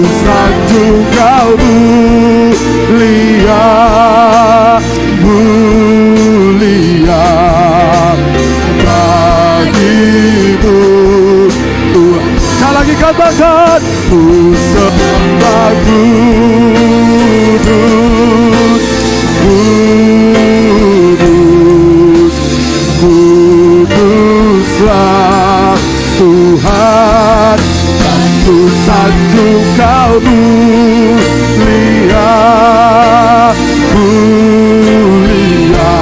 sanjung kau mulia, mulia bagimu Tuhan. Sekali lagi katakan, ku sembah kudus, kudus, kuduslah Tuhan, dan ku sanjung kau mulia, mulia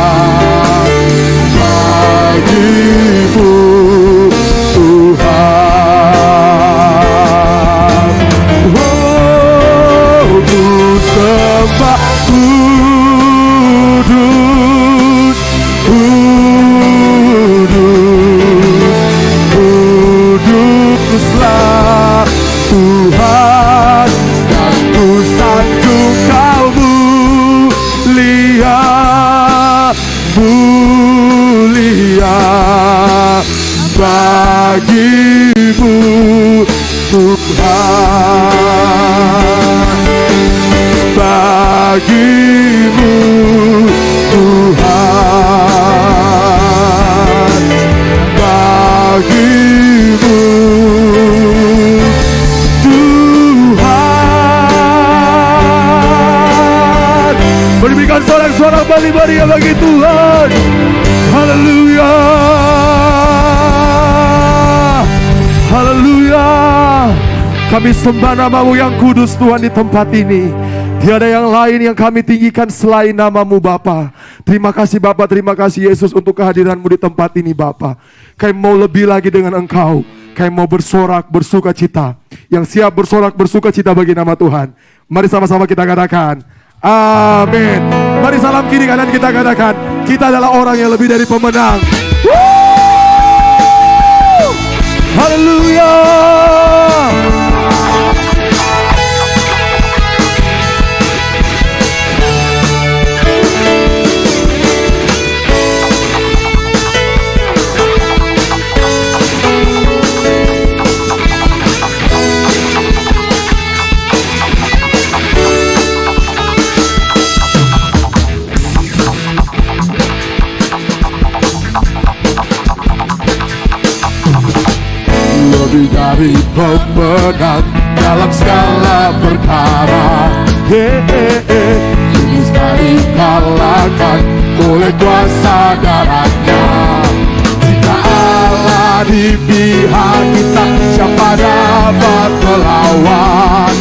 bagimu Tuhan. Oh, ku sembah kudus, kudus, kuduslah Tuhan, dan ku sanjung kau mulia, mulia bagimu Tuhan, bagimu Tuhan, bagimu Tuhan. Berikan sorak-sorak bagi bagi Tuhan. Haleluya, haleluya. Kami sembah nama-Mu yang kudus Tuhan di tempat ini. Tiada yang lain yang kami tinggikan selain nama-Mu Bapa. Terima kasih Bapa, terima kasih Yesus untuk kehadiran-Mu di tempat ini Bapa. Kami mau lebih lagi dengan Engkau. Kami mau bersorak bersuka cita. Yang siap bersorak bersuka cita bagi nama Tuhan. Mari sama-sama kita katakan amin. Mari salam kiri kanan kita katakan, kita adalah orang yang lebih dari pemenang. Haleluya. Lebih dari pemenang dalam segala perkara, Iblis dari kalahkan oleh kuasa darahnya. Jika Allah di pihak kita, siapa dapat melawan?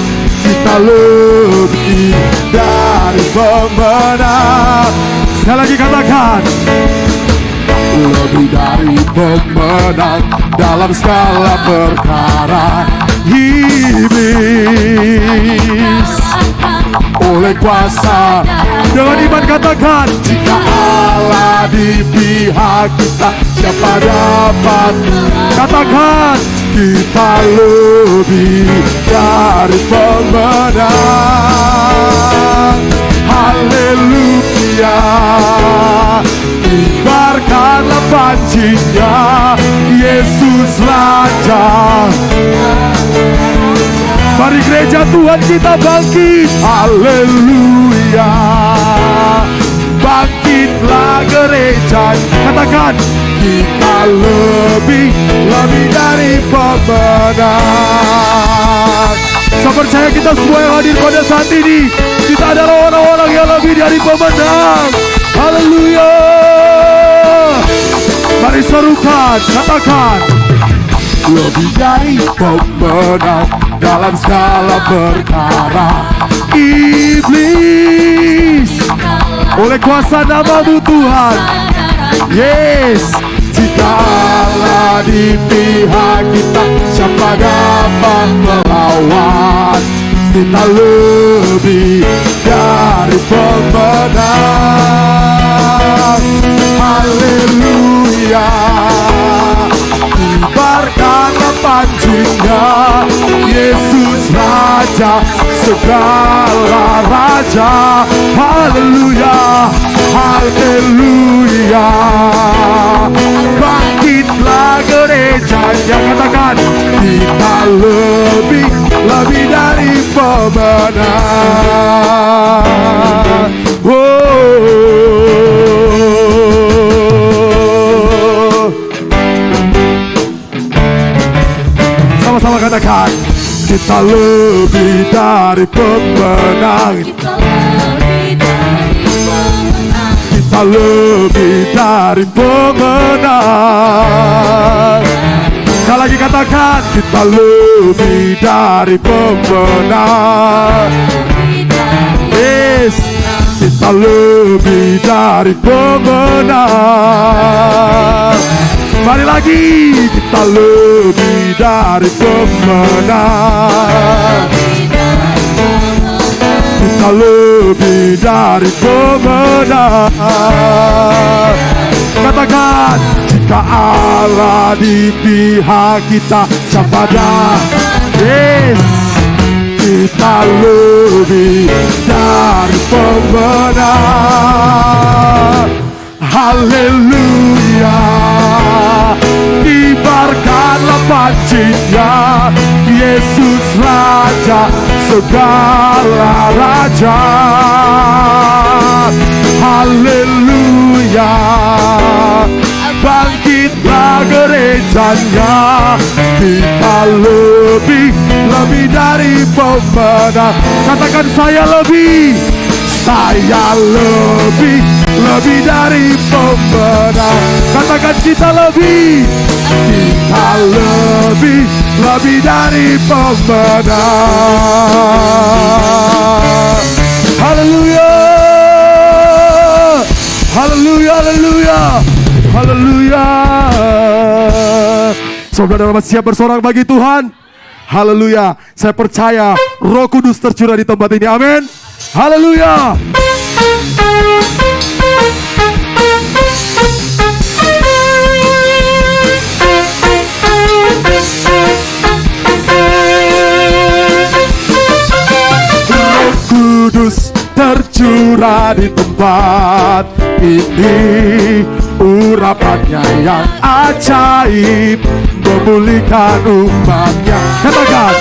Kita lebih dari pemenang. Sekali lagi katakan, lebih dari pemenang dalam segala perkara. Iblis oleh kuasa, dengan iman katakan, jika Allah di pihak kita, siapa dapat? Katakan, kita lebih dari pemenang. Haleluya. Kibarkanlah pancinya, Yesus Raja. Mari gereja Tuhan kita bangkit. Haleluya. Bangkitlah gereja. Katakan, kita lebih dari pemenang. Saya percaya kita semua yang hadir pada saat ini, kita adalah orang-orang yang lebih dari pemenang. Haleluya. Mari serukan, katakan, lebih dari pemenang dalam segala perkara. Iblis oleh kuasa nama-Mu Tuhan. Yes. Jika Allah di pihak kita, siapa dapat melawan? Kita lebih dari pemenang. Haleluya. Kibarkanlah pancinya, Yesus Raja, segala raja. Haleluya, haleluya. Bangkitlah gerejanya, katakan, kita lebih lebih dari pemenang. Sama-sama katakan, kita lebih dari pemenang. Kita lebih dari pemenang. Sekali lagi katakan, kita lebih dari pemenang. Yes, kita lebih dari pemenang. Mari lagi, kita lebih dari pemenang. Kita lebih dari pemenang. Katakan, jika Allah di pihak kita, siapa dah? Yes, kita lebih dari pemenang. Haleluya, kibarkanlah pancinya, Yesus Raja segala raja. Haleluya, bangkitlah gerejanya, kita lebih dari pemenang. Katakan, saya lebih dari pemenang. Katakan, kita lebih dari pemenang. Haleluya, haleluya, haleluya, haleluya. Saudara siap bersorak bagi Tuhan? Haleluya. Saya percaya Roh Kudus tercurah di tempat ini. Amin. Haleluya. Roh Kudus tercurah di tempat ini, urapannya yang ajaib memulihkan umatnya. Katakan,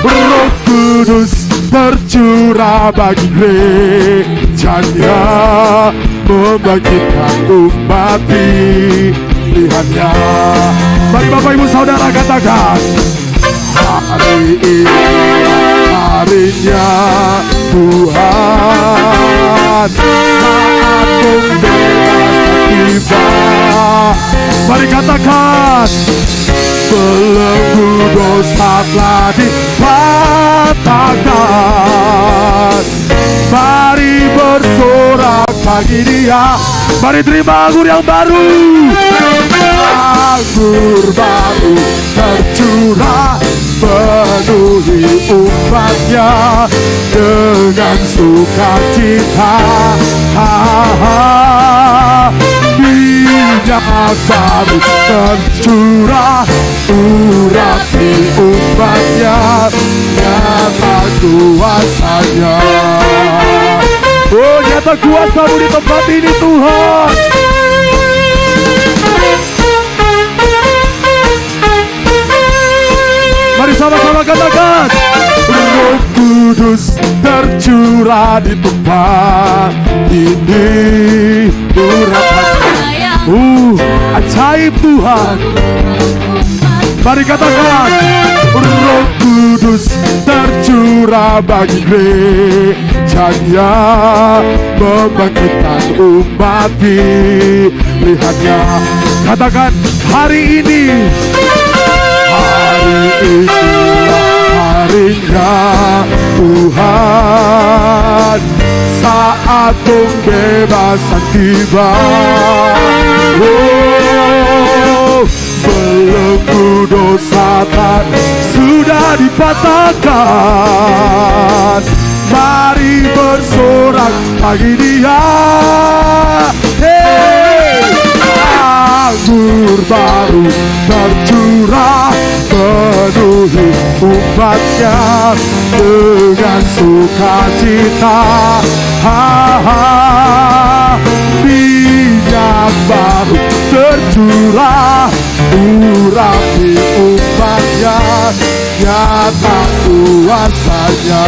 Roh Kudus tercurah bagi gerejanya, membangkitkan umat pilihannya. Mari Bapak Ibu Saudara katakan, hari ini harinya Tuhan, saat pembebasan tiba. Mari katakan, belenggu dosa telah dipatahkan. Mari bersorak bagi Dia. Mari terima anggur yang baru. Anggur baru tercurah, penuhi umatnya dengan sukacita. Minyak baru tercurah, urapi umatnya, nyata kuasanya. Oh, nyata kuasa-Mu di tempat ini Tuhan. Mari sama-sama katakan, Roh Kudus tercurah di tempat ini, urapannya ajaib Tuhan. Mari katakan, Roh Kudus tercurah bagi gerejanya, membangkitkan umat pilihannya. Katakan, hari ini harinya Tuhan, saat pembebasan tiba. Oh, belenggu dosa sudah dipatahkan. Mari bersorak bagi Dia. Hey, anggur baru tercurah, penuhi umatnya dengan sukacita. Minyak baru tercurah, urapi umatnya, nyata kuasanya.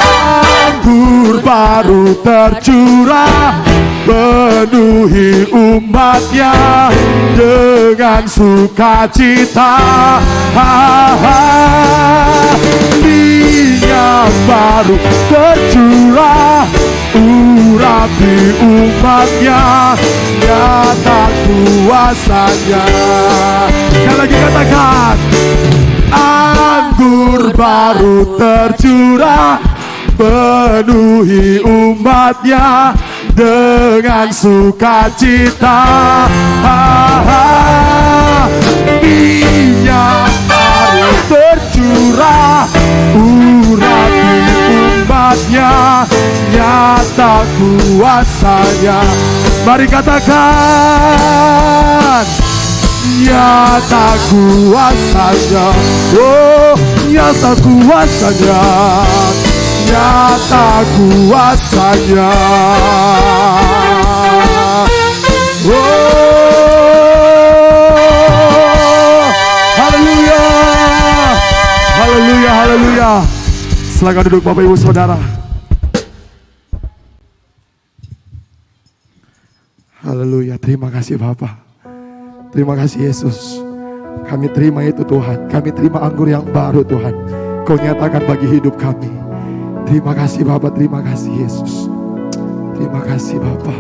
Anggur baru tercurah, penuhi umatnya dengan sukacita. Minyak baru tercurah, urapi umatnya, nyata kuasanya. Sekali lagi katakan, anggur baru tercurah, penuhi umatnya dengan sukacita. Minyak baru tercurah, urapi umatnya, nyata kuasanya. Mari katakan, nyata kuasanya. Oh, nyata kuasanya, nyata kuasanya. Oh, haleluya, haleluya, haleluya. Silakan duduk Bapak Ibu Saudara. Haleluya, terima kasih Bapak. Terima kasih Yesus. Kami terima itu Tuhan. Kami terima anggur yang baru Tuhan. Kau nyatakan bagi hidup kami. Terima kasih Bapak, terima kasih Yesus. Terima kasih Bapak.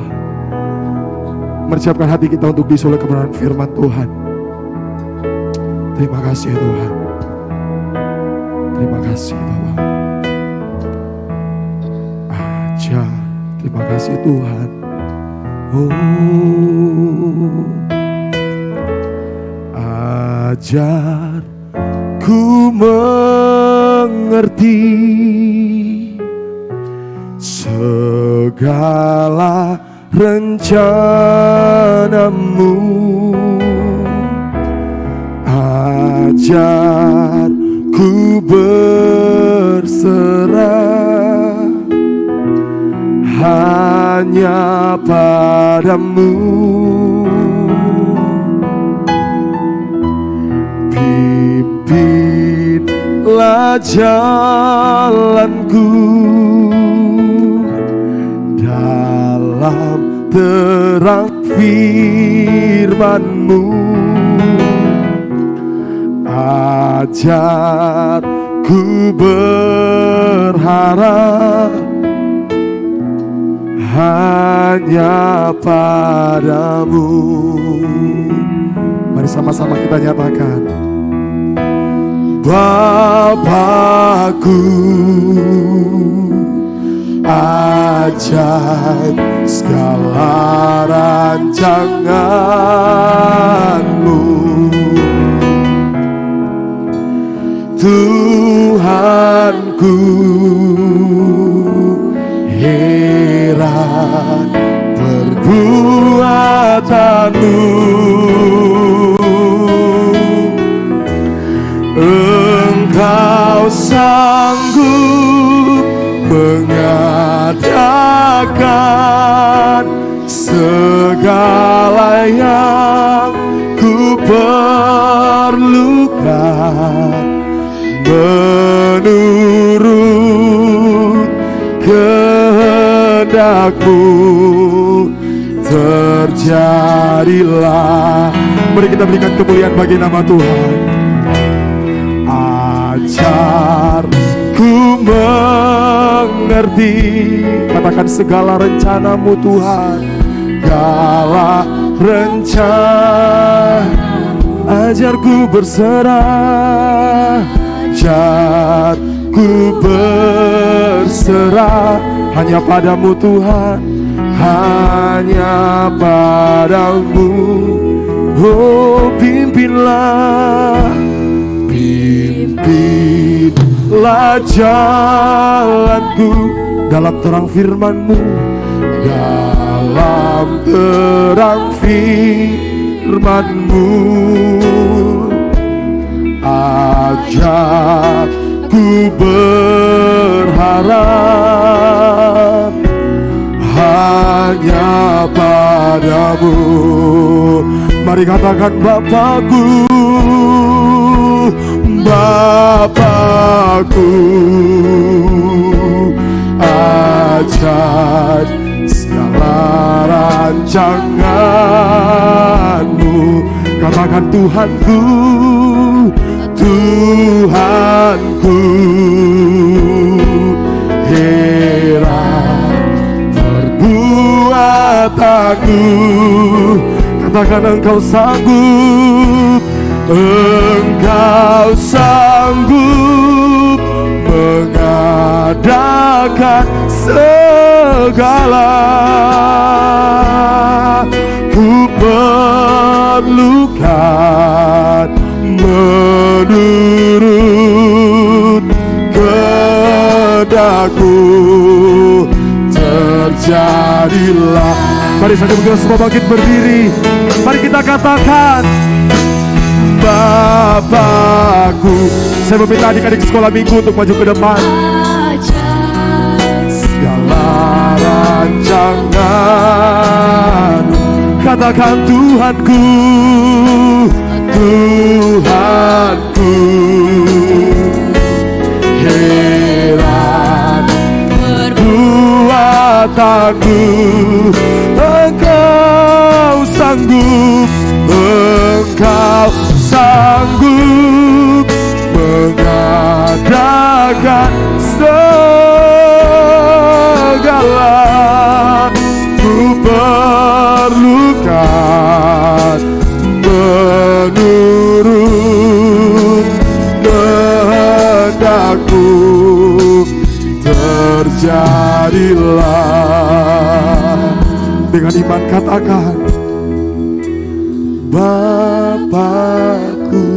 Mersiapkan hati kita untuk disulai kebenaran firman Tuhan. Terima kasih Tuhan. Terima kasih Bapak. Aja, terima kasih Tuhan. Oh, ajar ku mengerti segala rencanamu. Ajar ku berserah hanya padamu. Pimpinlah jalanku dalam terang firman-Mu. Ajar ku berharap hanya padamu. Mari sama-sama kita nyatakan, Bapakku, ajaib segala rancangan-Mu. Tuhanku, heran perbuatan-Mu. Engkau sanggup mengadakan segala yang ku perlukan menurut kehendak-Mu. Terjadilah. Mari kita berikan kemuliaan bagi nama Tuhan. Ajar ku mengerti, katakan segala rencana-Mu Tuhan, segala rencana. Ajar ku berserah, ajar ku berserah hanya padamu Tuhan, hanya padamu. Oh, pimpinlah, pimpinlah jalanku dalam terang firman-Mu, dalam terang firman-Mu. Ajar ku berharap hanya padamu. Mari katakan Bapakku, Bapakku, ajaib segala rancanganmu. Katakan Tuhanku, Tuhanku, heran perbuatanmu. Katakan Engkau sanggup, Engkau sanggup mengadakan segala. Ku perlukan menurut kehendakmu, terjadilah. Mari saja kita semua bangkit berdiri. Mari kita katakan Bapakku. Saya meminta adik-adik sekolah minggu untuk maju ke depan. Segala rancangan, katakan Tuhanku, Tuhanku, heran perbuatanmu. Engkau sanggup, Engkau sanggup mengadakan segala. Ku perlukan menurut kehendakmu, terjadilah. Dengan iman katakan Bapakku,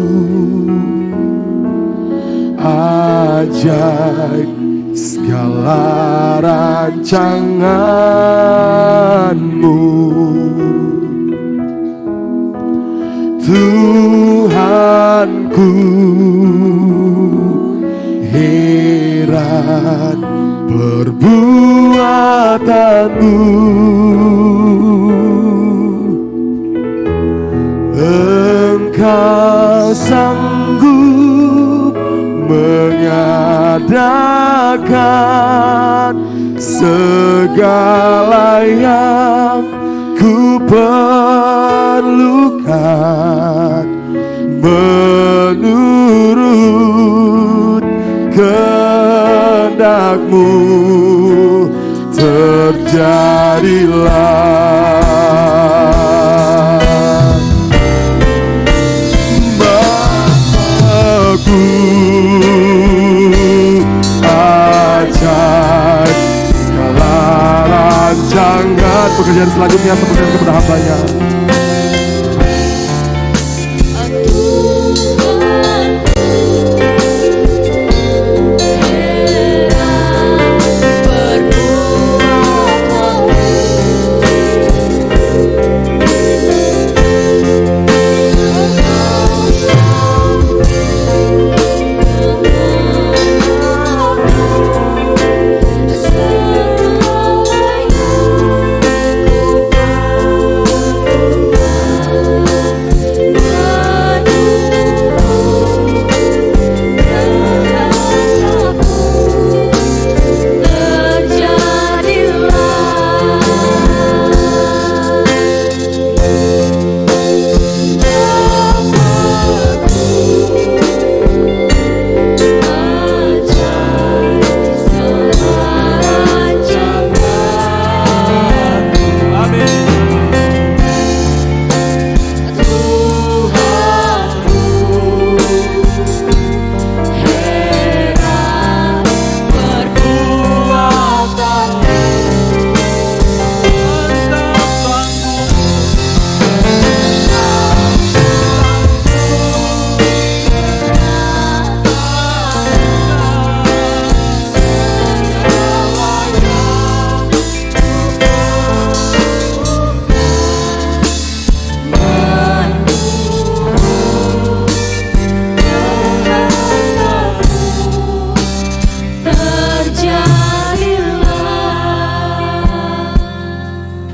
ajaib segala rancanganmu. Tuhanku, heran perbuatanmu. Engkau sanggup mengadakan segala yang ku perlukan menurut kehendakmu, terjadilah. Bapakku, ajaib segala rancangan. Pekerjaan selanjutnya sebenarnya kepada hambanya.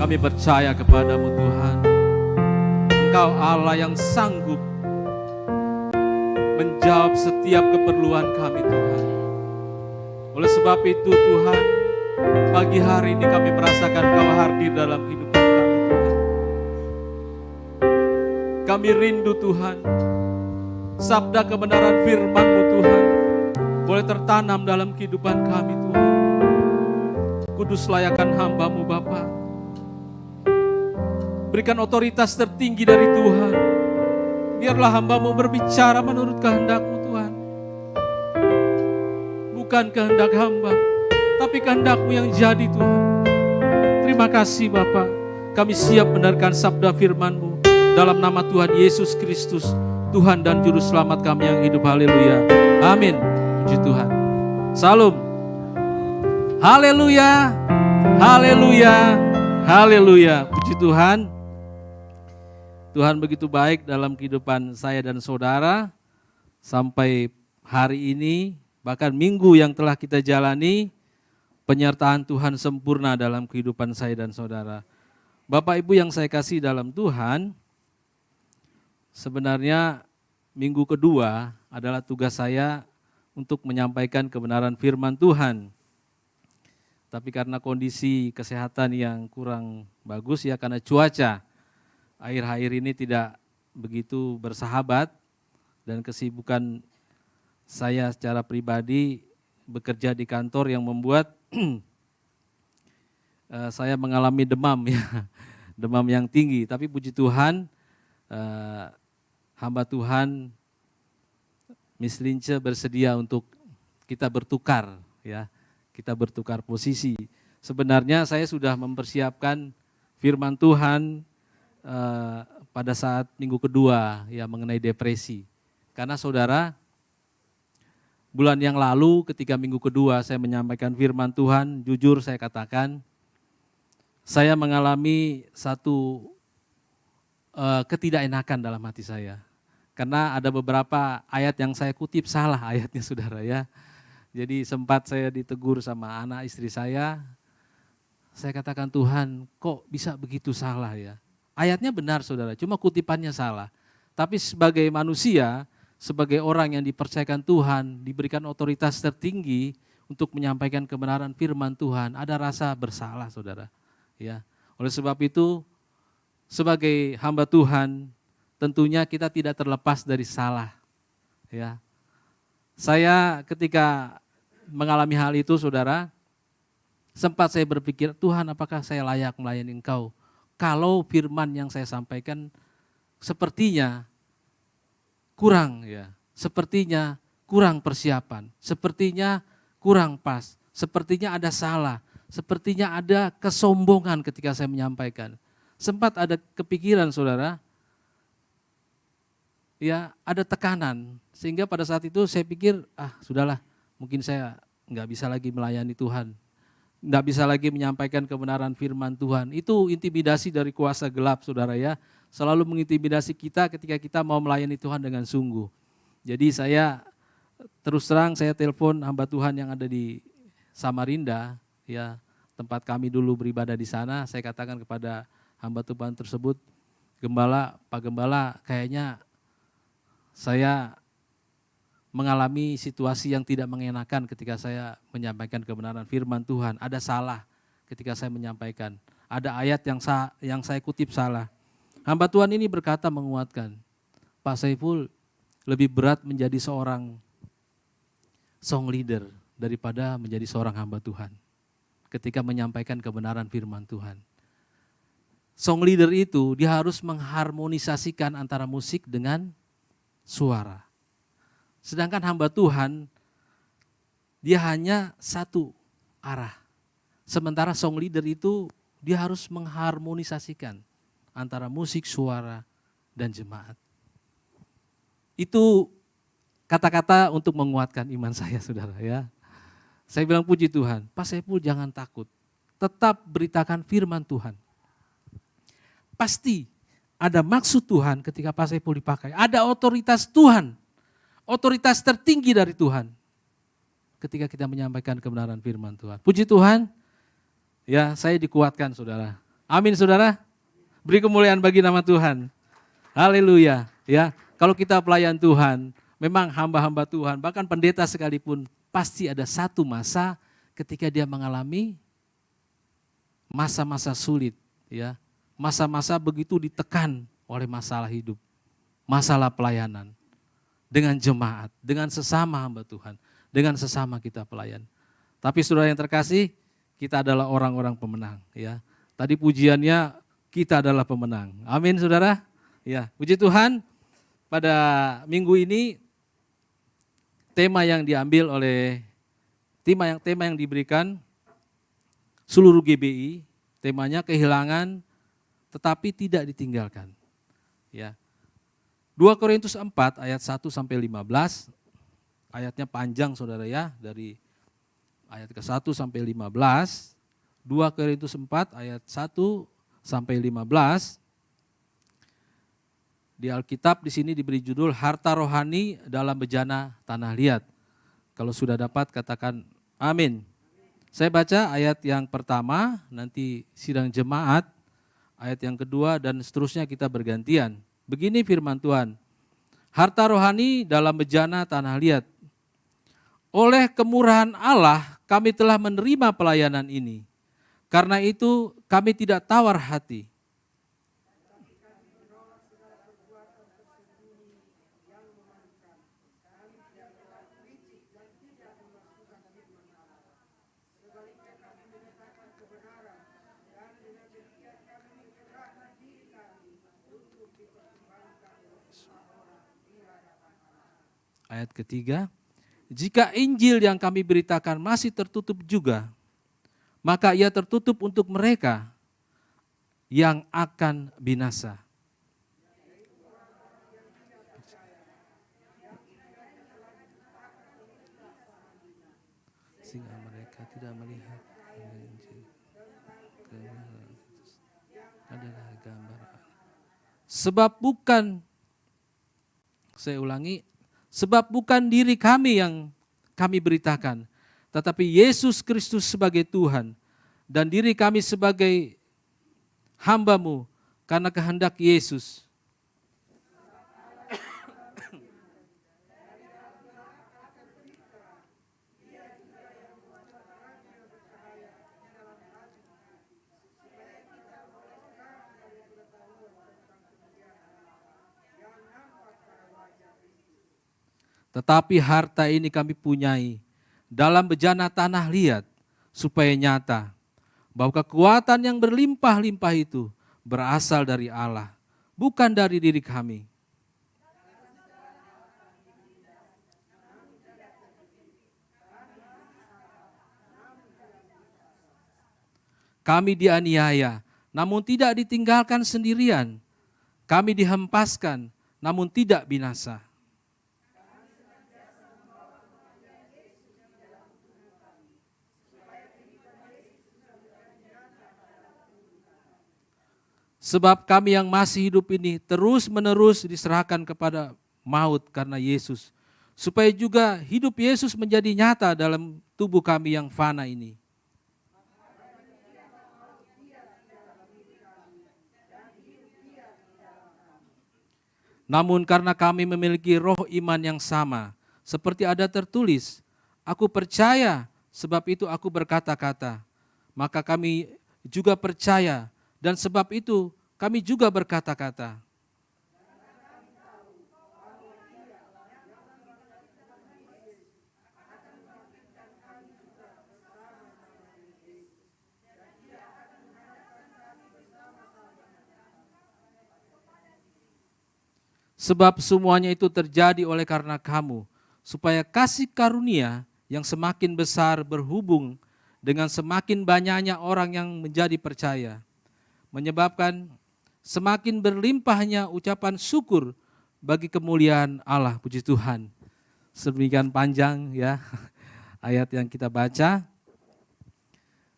Kami percaya kepadamu Tuhan. Engkau Allah yang sanggup menjawab setiap keperluan kami Tuhan. Oleh sebab itu Tuhan, pagi hari ini kami merasakan Kau hadir dalam kehidupan kami Tuhan. Kami rindu Tuhan, sabda kebenaran firman-Mu Tuhan boleh tertanam dalam kehidupan kami Tuhan. Kudus layakan hamba-Mu Bapa. Berikan otoritas tertinggi dari Tuhan. Biarlah hamba-Mu berbicara menurut kehendak-Mu Tuhan. Bukan kehendak hamba, tapi kehendak-Mu yang jadi Tuhan. Terima kasih Bapa. Kami siap mendengarkan sabda firman-Mu dalam nama Tuhan Yesus Kristus, Tuhan dan Juru Selamat kami yang hidup. Haleluya. Amin. Puji Tuhan. Salam. Haleluya. Haleluya. Haleluya. Puji Tuhan. Tuhan begitu baik dalam kehidupan saya dan saudara. Sampai hari ini, bahkan minggu yang telah kita jalani, penyertaan Tuhan sempurna dalam kehidupan saya dan saudara. Bapak Ibu yang saya kasih dalam Tuhan, sebenarnya minggu kedua adalah tugas saya untuk menyampaikan kebenaran firman Tuhan. Tapi karena kondisi kesehatan yang kurang bagus ya, karena cuaca akhir-akhir ini tidak begitu bersahabat, dan kesibukan saya secara pribadi bekerja di kantor yang membuat saya mengalami demam ya, demam yang tinggi. Tapi puji Tuhan, hamba Tuhan Miss Lince bersedia untuk kita bertukar ya, kita bertukar posisi. Sebenarnya saya sudah mempersiapkan firman Tuhan pada saat minggu kedua ya mengenai depresi. Karena saudara, bulan yang lalu ketika minggu kedua saya menyampaikan firman Tuhan, jujur saya katakan, saya mengalami satu ketidakenakan dalam hati saya. Karena ada beberapa ayat yang saya kutip salah ayatnya saudara ya. Jadi sempat saya ditegur sama anak istri saya katakan, Tuhan kok bisa begitu salah ya. Ayatnya benar saudara, cuma kutipannya salah. Tapi sebagai manusia, sebagai orang yang dipercayakan Tuhan, diberikan otoritas tertinggi untuk menyampaikan kebenaran firman Tuhan, ada rasa bersalah saudara. Ya, oleh sebab itu, sebagai hamba Tuhan, tentunya kita tidak terlepas dari salah. Ya, saya ketika mengalami hal itu saudara, sempat saya berpikir, Tuhan apakah saya layak melayani Engkau? Kalau firman yang saya sampaikan sepertinya kurang ya, sepertinya kurang persiapan, sepertinya kurang pas, sepertinya ada salah, sepertinya ada kesombongan ketika saya menyampaikan. Sempat ada kepikiran saudara, ya ada tekanan, sehingga pada saat itu saya pikir, sudahlah, mungkin saya nggak bisa lagi melayani Tuhan. Nggak bisa lagi menyampaikan kebenaran firman Tuhan. Itu intimidasi dari kuasa gelap saudara ya. Selalu mengintimidasi kita ketika kita mau melayani Tuhan dengan sungguh. Jadi saya terus terang saya telepon hamba Tuhan yang ada di Samarinda ya, tempat kami dulu beribadah di sana. Saya katakan kepada hamba Tuhan tersebut, Gembala, Pak Gembala, kayaknya saya mengalami situasi yang tidak mengenakan ketika saya menyampaikan kebenaran firman Tuhan. Ada salah ketika saya menyampaikan. Ada ayat yang saya kutip salah. Hamba Tuhan ini berkata menguatkan, Pak Saiful lebih berat menjadi seorang song leader daripada menjadi seorang hamba Tuhan ketika menyampaikan kebenaran firman Tuhan. Song leader itu dia harus mengharmonisasikan antara musik dengan suara. Sedangkan hamba Tuhan, dia hanya satu arah. Sementara song leader itu, dia harus mengharmonisasikan antara musik, suara, dan jemaat. Itu kata-kata untuk menguatkan iman saya saudara ya. Saya bilang puji Tuhan, Pak Saiful jangan takut. Tetap beritakan firman Tuhan. Pasti ada maksud Tuhan ketika Pak Saiful dipakai. Ada otoritas Tuhan. Otoritas tertinggi dari Tuhan ketika kita menyampaikan kebenaran firman Tuhan. Puji Tuhan, ya saya dikuatkan saudara. Amin saudara, beri kemuliaan bagi nama Tuhan. Haleluya. Ya, kalau kita pelayan Tuhan, memang hamba-hamba Tuhan, bahkan pendeta sekalipun pasti ada satu masa ketika dia mengalami masa-masa sulit, ya. Masa-masa begitu ditekan oleh masalah hidup, masalah pelayanan dengan jemaat, dengan sesama hamba Tuhan, dengan sesama kita pelayan. Tapi saudara yang terkasih, kita adalah orang-orang pemenang, ya. Tadi pujiannya kita adalah pemenang. Amin, saudara. Ya, puji Tuhan. Pada minggu ini tema yang diambil oleh tema yang diberikan seluruh GBI, temanya kehilangan tetapi tidak ditinggalkan. Ya. 2 Korintus 4 ayat 1 sampai 15. Ayatnya panjang saudara ya, dari ayat ke-1 sampai 15. 2 Korintus 4 ayat 1 sampai 15. Di Alkitab di sini diberi judul harta rohani dalam bejana tanah liat. Kalau sudah dapat katakan amin. Saya baca ayat yang pertama, nanti sidang jemaat, ayat yang kedua dan seterusnya kita bergantian. Begini firman Tuhan, harta rohani dalam bejana tanah liat. Oleh kemurahan Allah kami telah menerima pelayanan ini. Karena itu kami tidak tawar hati. Ayat ketiga, jika Injil yang kami beritakan masih tertutup juga, maka ia tertutup untuk mereka yang akan binasa. Sehingga mereka tidak melihat Injil adalah gambar. Sebab bukan, saya ulangi, sebab bukan diri kami yang kami beritakan, tetapi Yesus Kristus sebagai Tuhan dan diri kami sebagai hamba-Mu karena kehendak Yesus. Tetapi harta ini kami punyai dalam bejana tanah liat, supaya nyata bahwa kekuatan yang berlimpah-limpah itu berasal dari Allah, bukan dari diri kami. Kami dianiaya, namun tidak ditinggalkan sendirian. Kami dihempaskan, namun tidak binasa. Sebab kami yang masih hidup ini terus-menerus diserahkan kepada maut karena Yesus, supaya juga hidup Yesus menjadi nyata dalam tubuh kami yang fana ini. Namun karena kami memiliki roh iman yang sama, seperti ada tertulis, aku percaya sebab itu aku berkata-kata, maka kami juga percaya dan sebab itu kami juga berkata-kata. Sebab semuanya itu terjadi oleh karena kamu, supaya kasih karunia yang semakin besar berhubung dengan semakin banyaknya orang yang menjadi percaya, menyebabkan semakin berlimpahnya ucapan syukur bagi kemuliaan Allah. Puji Tuhan. Sedemikian panjang ya ayat yang kita baca.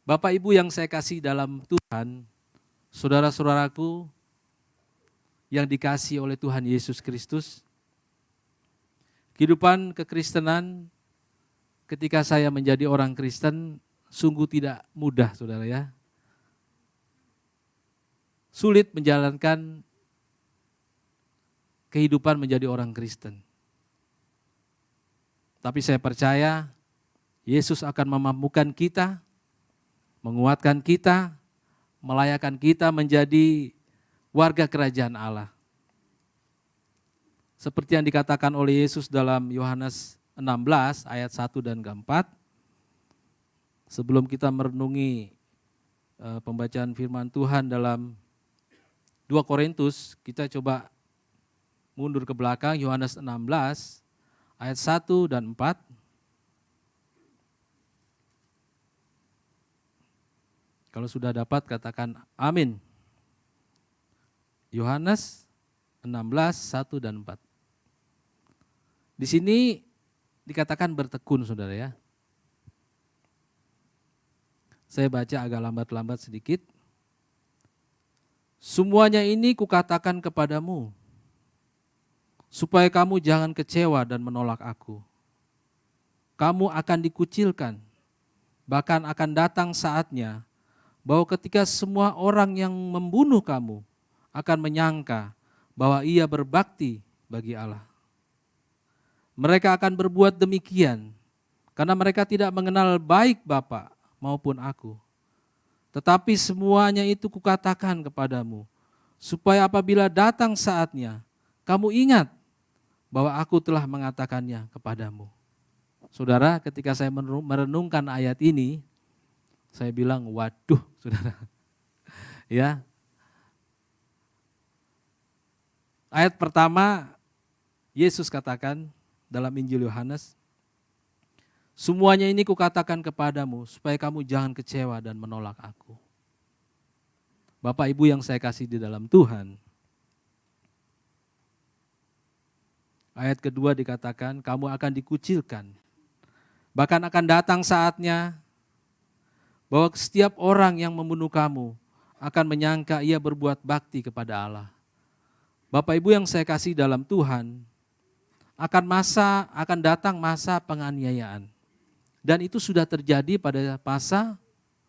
Bapak Ibu yang saya kasih dalam Tuhan, saudara-saudaraku yang dikasihi oleh Tuhan Yesus Kristus, kehidupan kekristenan ketika saya menjadi orang Kristen sungguh tidak mudah, saudara ya. Sulit menjalankan kehidupan menjadi orang Kristen. Tapi saya percaya Yesus akan memampukan kita, menguatkan kita, melayakkan kita menjadi warga kerajaan Allah. Seperti yang dikatakan oleh Yesus dalam Yohanes 16 ayat 1 dan 4. Sebelum kita merenungi pembacaan firman Tuhan dalam 2 Korintus, kita coba mundur ke belakang, Yohanes 16 ayat 1 dan 4. Kalau sudah dapat katakan amin. Yohanes 16, 1 dan 4. Di sini dikatakan bertekun, saudara ya. Saya baca agak lambat-lambat sedikit. Semuanya ini kukatakan kepadamu, supaya kamu jangan kecewa dan menolak aku. Kamu akan dikucilkan, bahkan akan datang saatnya bahwa ketika semua orang yang membunuh kamu akan menyangka bahwa ia berbakti bagi Allah. Mereka akan berbuat demikian karena mereka tidak mengenal baik Bapa maupun aku. Tetapi semuanya itu kukatakan kepadamu, supaya apabila datang saatnya, kamu ingat bahwa aku telah mengatakannya kepadamu. Saudara, ketika saya merenungkan ayat ini, saya bilang, waduh, saudara. Ya. Ayat pertama, Yesus katakan dalam Injil Yohanes, semuanya ini kukatakan kepadamu supaya kamu jangan kecewa dan menolak aku. Bapak Ibu yang saya kasih di dalam Tuhan. Ayat kedua dikatakan, kamu akan dikucilkan. Bahkan akan datang saatnya bahwa setiap orang yang membunuh kamu akan menyangka ia berbuat bakti kepada Allah. Bapak Ibu yang saya kasih dalam Tuhan, akan datang masa penganiayaan. Dan itu sudah terjadi pada masa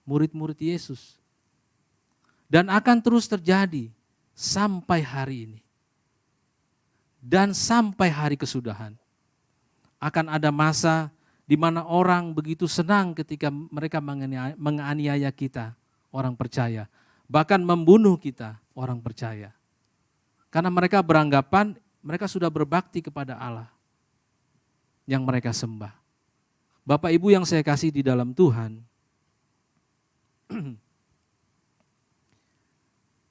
murid-murid Yesus. Dan akan terus terjadi sampai hari ini. Dan sampai hari kesudahan. Akan ada masa di mana orang begitu senang ketika mereka menganiaya kita, orang percaya. Bahkan membunuh kita, orang percaya. Karena mereka beranggapan mereka sudah berbakti kepada Allah yang mereka sembah. Bapak Ibu yang saya kasih di dalam Tuhan,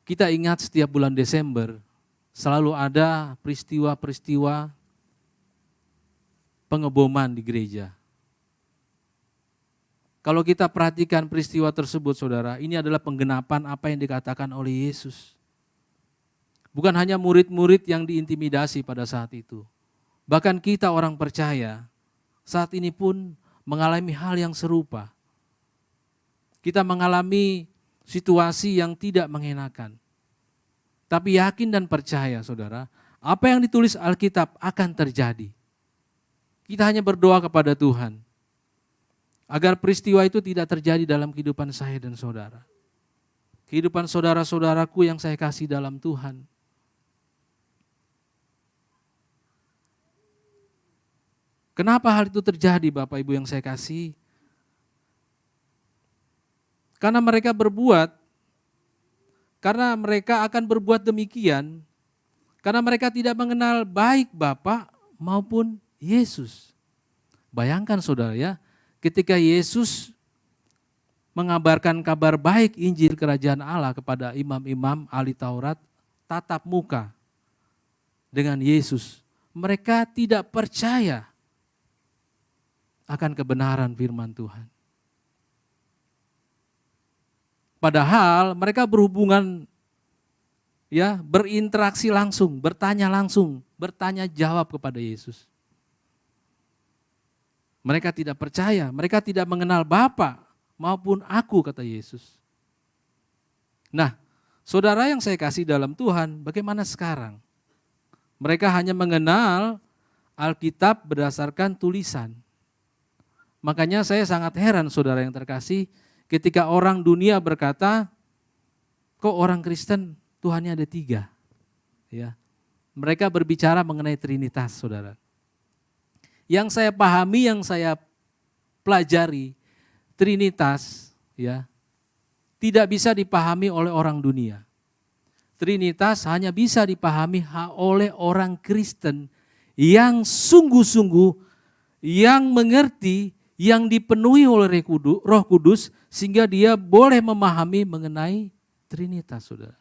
kita ingat setiap bulan Desember selalu ada peristiwa-peristiwa pengeboman di gereja. Kalau kita perhatikan peristiwa tersebut, saudara, ini adalah penggenapan apa yang dikatakan oleh Yesus. Bukan hanya murid-murid yang diintimidasi pada saat itu. Bahkan kita orang percaya saat ini pun mengalami hal yang serupa. Kita mengalami situasi yang tidak mengenakan. Tapi yakin dan percaya, saudara, apa yang ditulis Alkitab akan terjadi. Kita hanya berdoa kepada Tuhan agar peristiwa itu tidak terjadi dalam kehidupan saya dan saudara. Kehidupan saudara-saudaraku yang saya kasih dalam Tuhan. Kenapa hal itu terjadi, Bapak Ibu yang saya kasih? Karena mereka akan berbuat demikian, karena mereka tidak mengenal baik Bapa maupun Yesus. Bayangkan saudara ya, ketika Yesus mengabarkan kabar baik Injil Kerajaan Allah kepada imam-imam ahli Taurat, tatap muka dengan Yesus. Mereka tidak percaya akan kebenaran firman Tuhan. Padahal mereka berhubungan, ya, berinteraksi langsung, bertanya jawab kepada Yesus. Mereka tidak percaya, mereka tidak mengenal Bapa maupun aku, kata Yesus. Nah, saudara yang saya kasih dalam Tuhan, bagaimana sekarang? Mereka hanya mengenal Alkitab berdasarkan tulisan. Makanya saya sangat heran, saudara yang terkasih, ketika orang dunia berkata, kok orang Kristen Tuhannya ada 3? Ya. mereka berbicara mengenai Trinitas, saudara. Yang saya pahami, yang saya pelajari, Trinitas ya tidak bisa dipahami oleh orang dunia. Trinitas hanya bisa dipahami oleh orang Kristen yang sungguh-sungguh, yang mengerti, yang dipenuhi oleh Roh Kudus, sehingga dia boleh memahami mengenai Trinitas, saudara.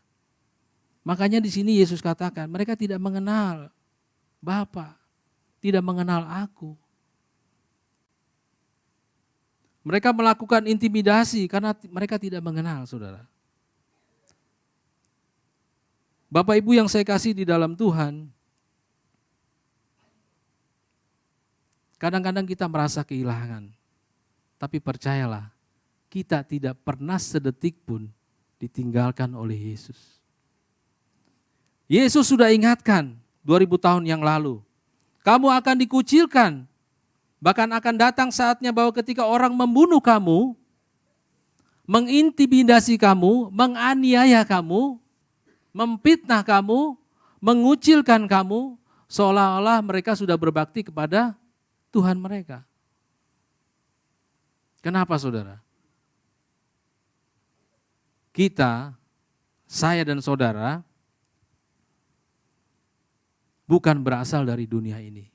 Makanya di sini Yesus katakan, mereka tidak mengenal Bapa, tidak mengenal aku. Mereka melakukan intimidasi karena mereka tidak mengenal, saudara. Bapak Ibu yang saya kasih di dalam Tuhan, kadang-kadang kita merasa kehilangan. Tapi percayalah, kita tidak pernah sedetik pun ditinggalkan oleh Yesus. Yesus sudah ingatkan 2000 tahun yang lalu, kamu akan dikucilkan. Bahkan akan datang saatnya bahwa ketika orang membunuh kamu, mengintimidasi kamu, menganiaya kamu, memfitnah kamu, mengucilkan kamu, seolah-olah mereka sudah berbakti kepada Tuhan mereka. Kenapa, saudara? Kita, saya dan saudara, bukan berasal dari dunia ini.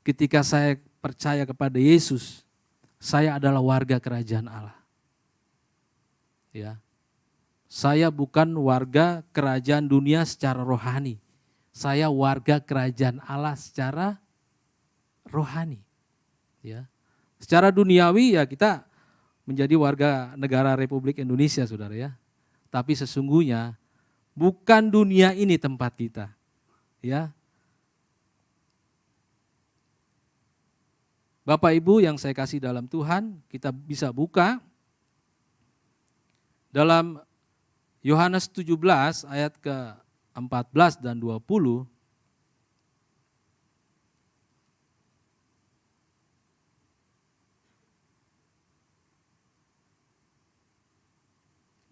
Ketika saya percaya kepada Yesus, saya adalah warga kerajaan Allah. Ya. Saya bukan warga kerajaan dunia secara rohani. Saya warga kerajaan Allah secara rohani. Ya. Secara duniawi ya kita menjadi warga negara Republik Indonesia, saudara ya. Tapi sesungguhnya bukan dunia ini tempat kita. Ya. Bapak Ibu yang saya kasih dalam Tuhan, kita bisa buka dalam Yohanes 17 ayat ke-14 dan 20.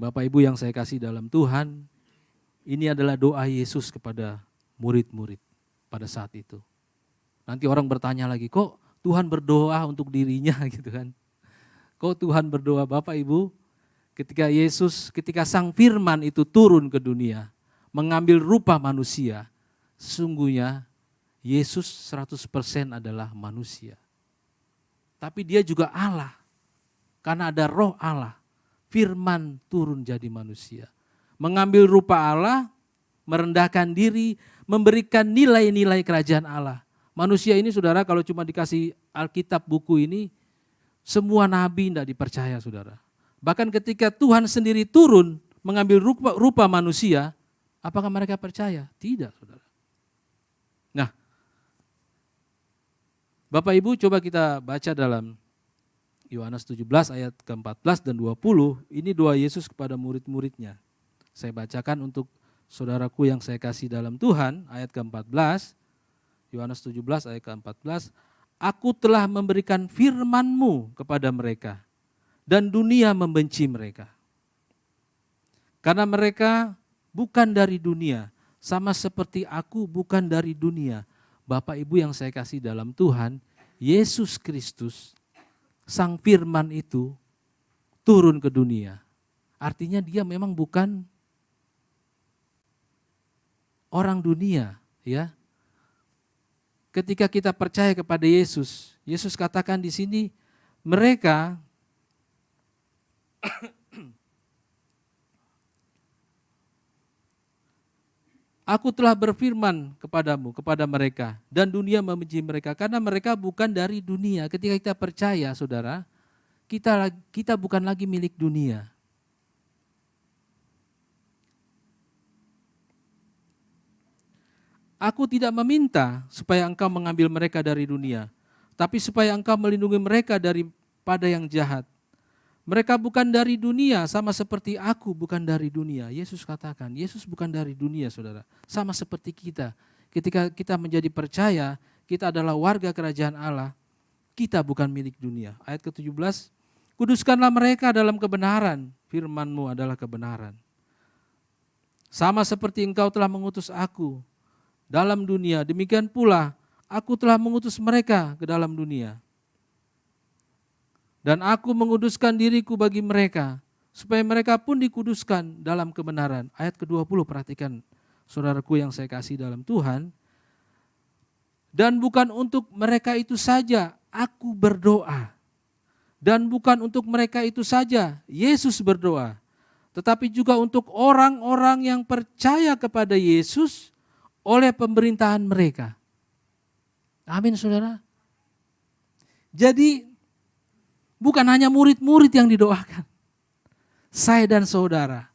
Bapak Ibu yang saya kasih dalam Tuhan, ini adalah doa Yesus kepada murid-murid pada saat itu. Nanti orang bertanya lagi, kok Tuhan berdoa untuk dirinya gitu kan. Kok Tuhan berdoa? Bapak Ibu, ketika Sang Firman itu turun ke dunia, mengambil rupa manusia, sesungguhnya Yesus 100% adalah manusia. Tapi dia juga Allah, karena ada roh Allah, Firman turun jadi manusia. Mengambil rupa Allah, merendahkan diri, memberikan nilai-nilai kerajaan Allah. Manusia ini saudara kalau cuma dikasih Alkitab buku ini, semua nabi tidak dipercaya saudara. Bahkan ketika Tuhan sendiri turun mengambil rupa manusia, apakah mereka percaya? Tidak saudara. Nah, Bapak Ibu coba kita baca dalam Yohanes 17 ayat ke-14 dan 20, ini doa Yesus kepada murid-muridnya. Saya bacakan untuk saudaraku yang saya kasih dalam Tuhan, ayat ke-14, Yohanes 17 ayat ke-14, aku telah memberikan firman-Mu kepada mereka, dan dunia membenci mereka. Karena mereka bukan dari dunia, sama seperti aku bukan dari dunia. Bapak Ibu yang saya kasih dalam Tuhan, Yesus Kristus, Sang Firman itu turun ke dunia. Artinya dia memang bukan orang dunia, ya. Ketika kita percaya kepada Yesus, Yesus katakan di sini, mereka aku telah berfirman kepadamu, kepada mereka, dan dunia membenci mereka, karena mereka bukan dari dunia. Ketika kita percaya, saudara, kita bukan lagi milik dunia. Aku tidak meminta supaya engkau mengambil mereka dari dunia, tapi supaya engkau melindungi mereka daripada yang jahat. Mereka bukan dari dunia, sama seperti aku bukan dari dunia. Yesus katakan, Yesus bukan dari dunia, saudara. Sama seperti kita. Ketika kita menjadi percaya, kita adalah warga kerajaan Allah, kita bukan milik dunia. Ayat ke-17, kuduskanlah mereka dalam kebenaran, firman-Mu adalah kebenaran. Sama seperti engkau telah mengutus aku, dalam dunia, demikian pula aku telah mengutus mereka ke dalam dunia. Dan aku menguduskan diriku bagi mereka, supaya mereka pun dikuduskan dalam kebenaran. Ayat ke-20, perhatikan saudaraku yang saya kasih dalam Tuhan. Dan bukan untuk mereka itu saja aku berdoa. Dan bukan untuk mereka itu saja Yesus berdoa. Tetapi juga untuk orang-orang yang percaya kepada Yesus oleh pemerintahan mereka. Amin saudara. Jadi bukan hanya murid-murid yang didoakan. Saya dan saudara,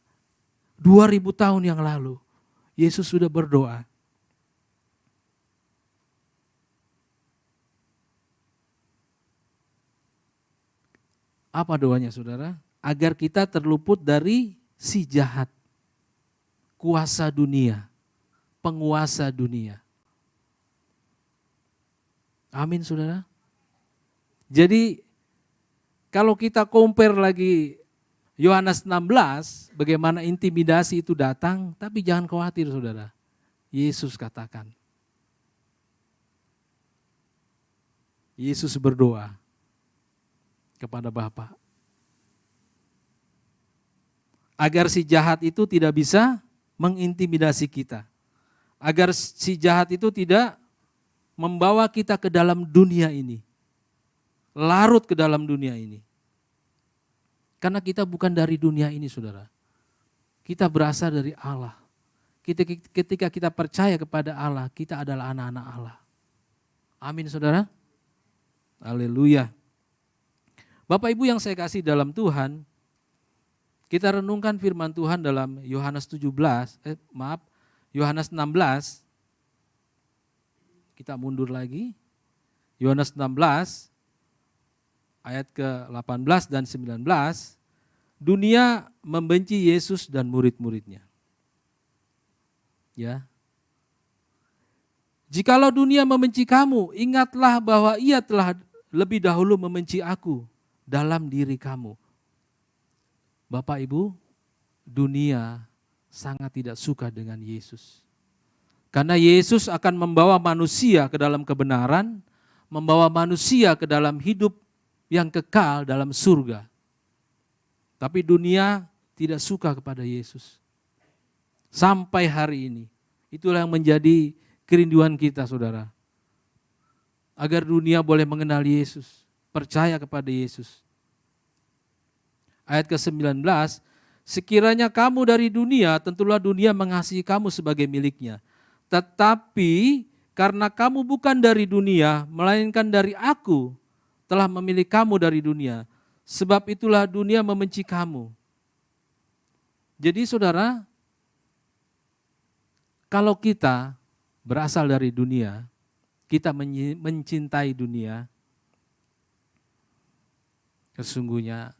2000 tahun yang lalu, Yesus sudah berdoa. Apa doanya saudara? Agar kita terluput dari si jahat, kuasa dunia, penguasa dunia. Amin saudara. Jadi kalau kita compare lagi Yohanes 16, bagaimana intimidasi itu datang, tapi jangan khawatir saudara. Yesus katakan. Yesus berdoa kepada Bapa. Agar si jahat itu tidak bisa mengintimidasi kita. Agar si jahat itu tidak membawa kita ke dalam dunia ini. Larut ke dalam dunia ini. Karena kita bukan dari dunia ini saudara. Kita berasal dari Allah. Ketika kita percaya kepada Allah, kita adalah anak-anak Allah. Amin saudara. Haleluya. Bapak Ibu yang saya kasih dalam Tuhan, kita renungkan firman Tuhan dalam Yohanes 16. Kita mundur lagi. Yohanes 16 ayat ke-18 dan 19. Dunia membenci Yesus dan murid-muridnya. Ya. Jikalau dunia membenci kamu, ingatlah bahwa ia telah lebih dahulu membenci aku dalam diri kamu. Bapak Ibu, dunia sangat tidak suka dengan Yesus. Karena Yesus akan membawa manusia ke dalam kebenaran, membawa manusia ke dalam hidup yang kekal dalam surga. Tapi dunia tidak suka kepada Yesus. Sampai hari ini. Itulah yang menjadi kerinduan kita saudara. Agar dunia boleh mengenal Yesus, percaya kepada Yesus. Ayat ke-19, sekiranya kamu dari dunia, tentulah dunia mengasihi kamu sebagai miliknya. Tetapi karena kamu bukan dari dunia, melainkan dari aku, telah memilih kamu dari dunia. Sebab itulah dunia membenci kamu. Jadi saudara, kalau kita berasal dari dunia, kita mencintai dunia, sesungguhnya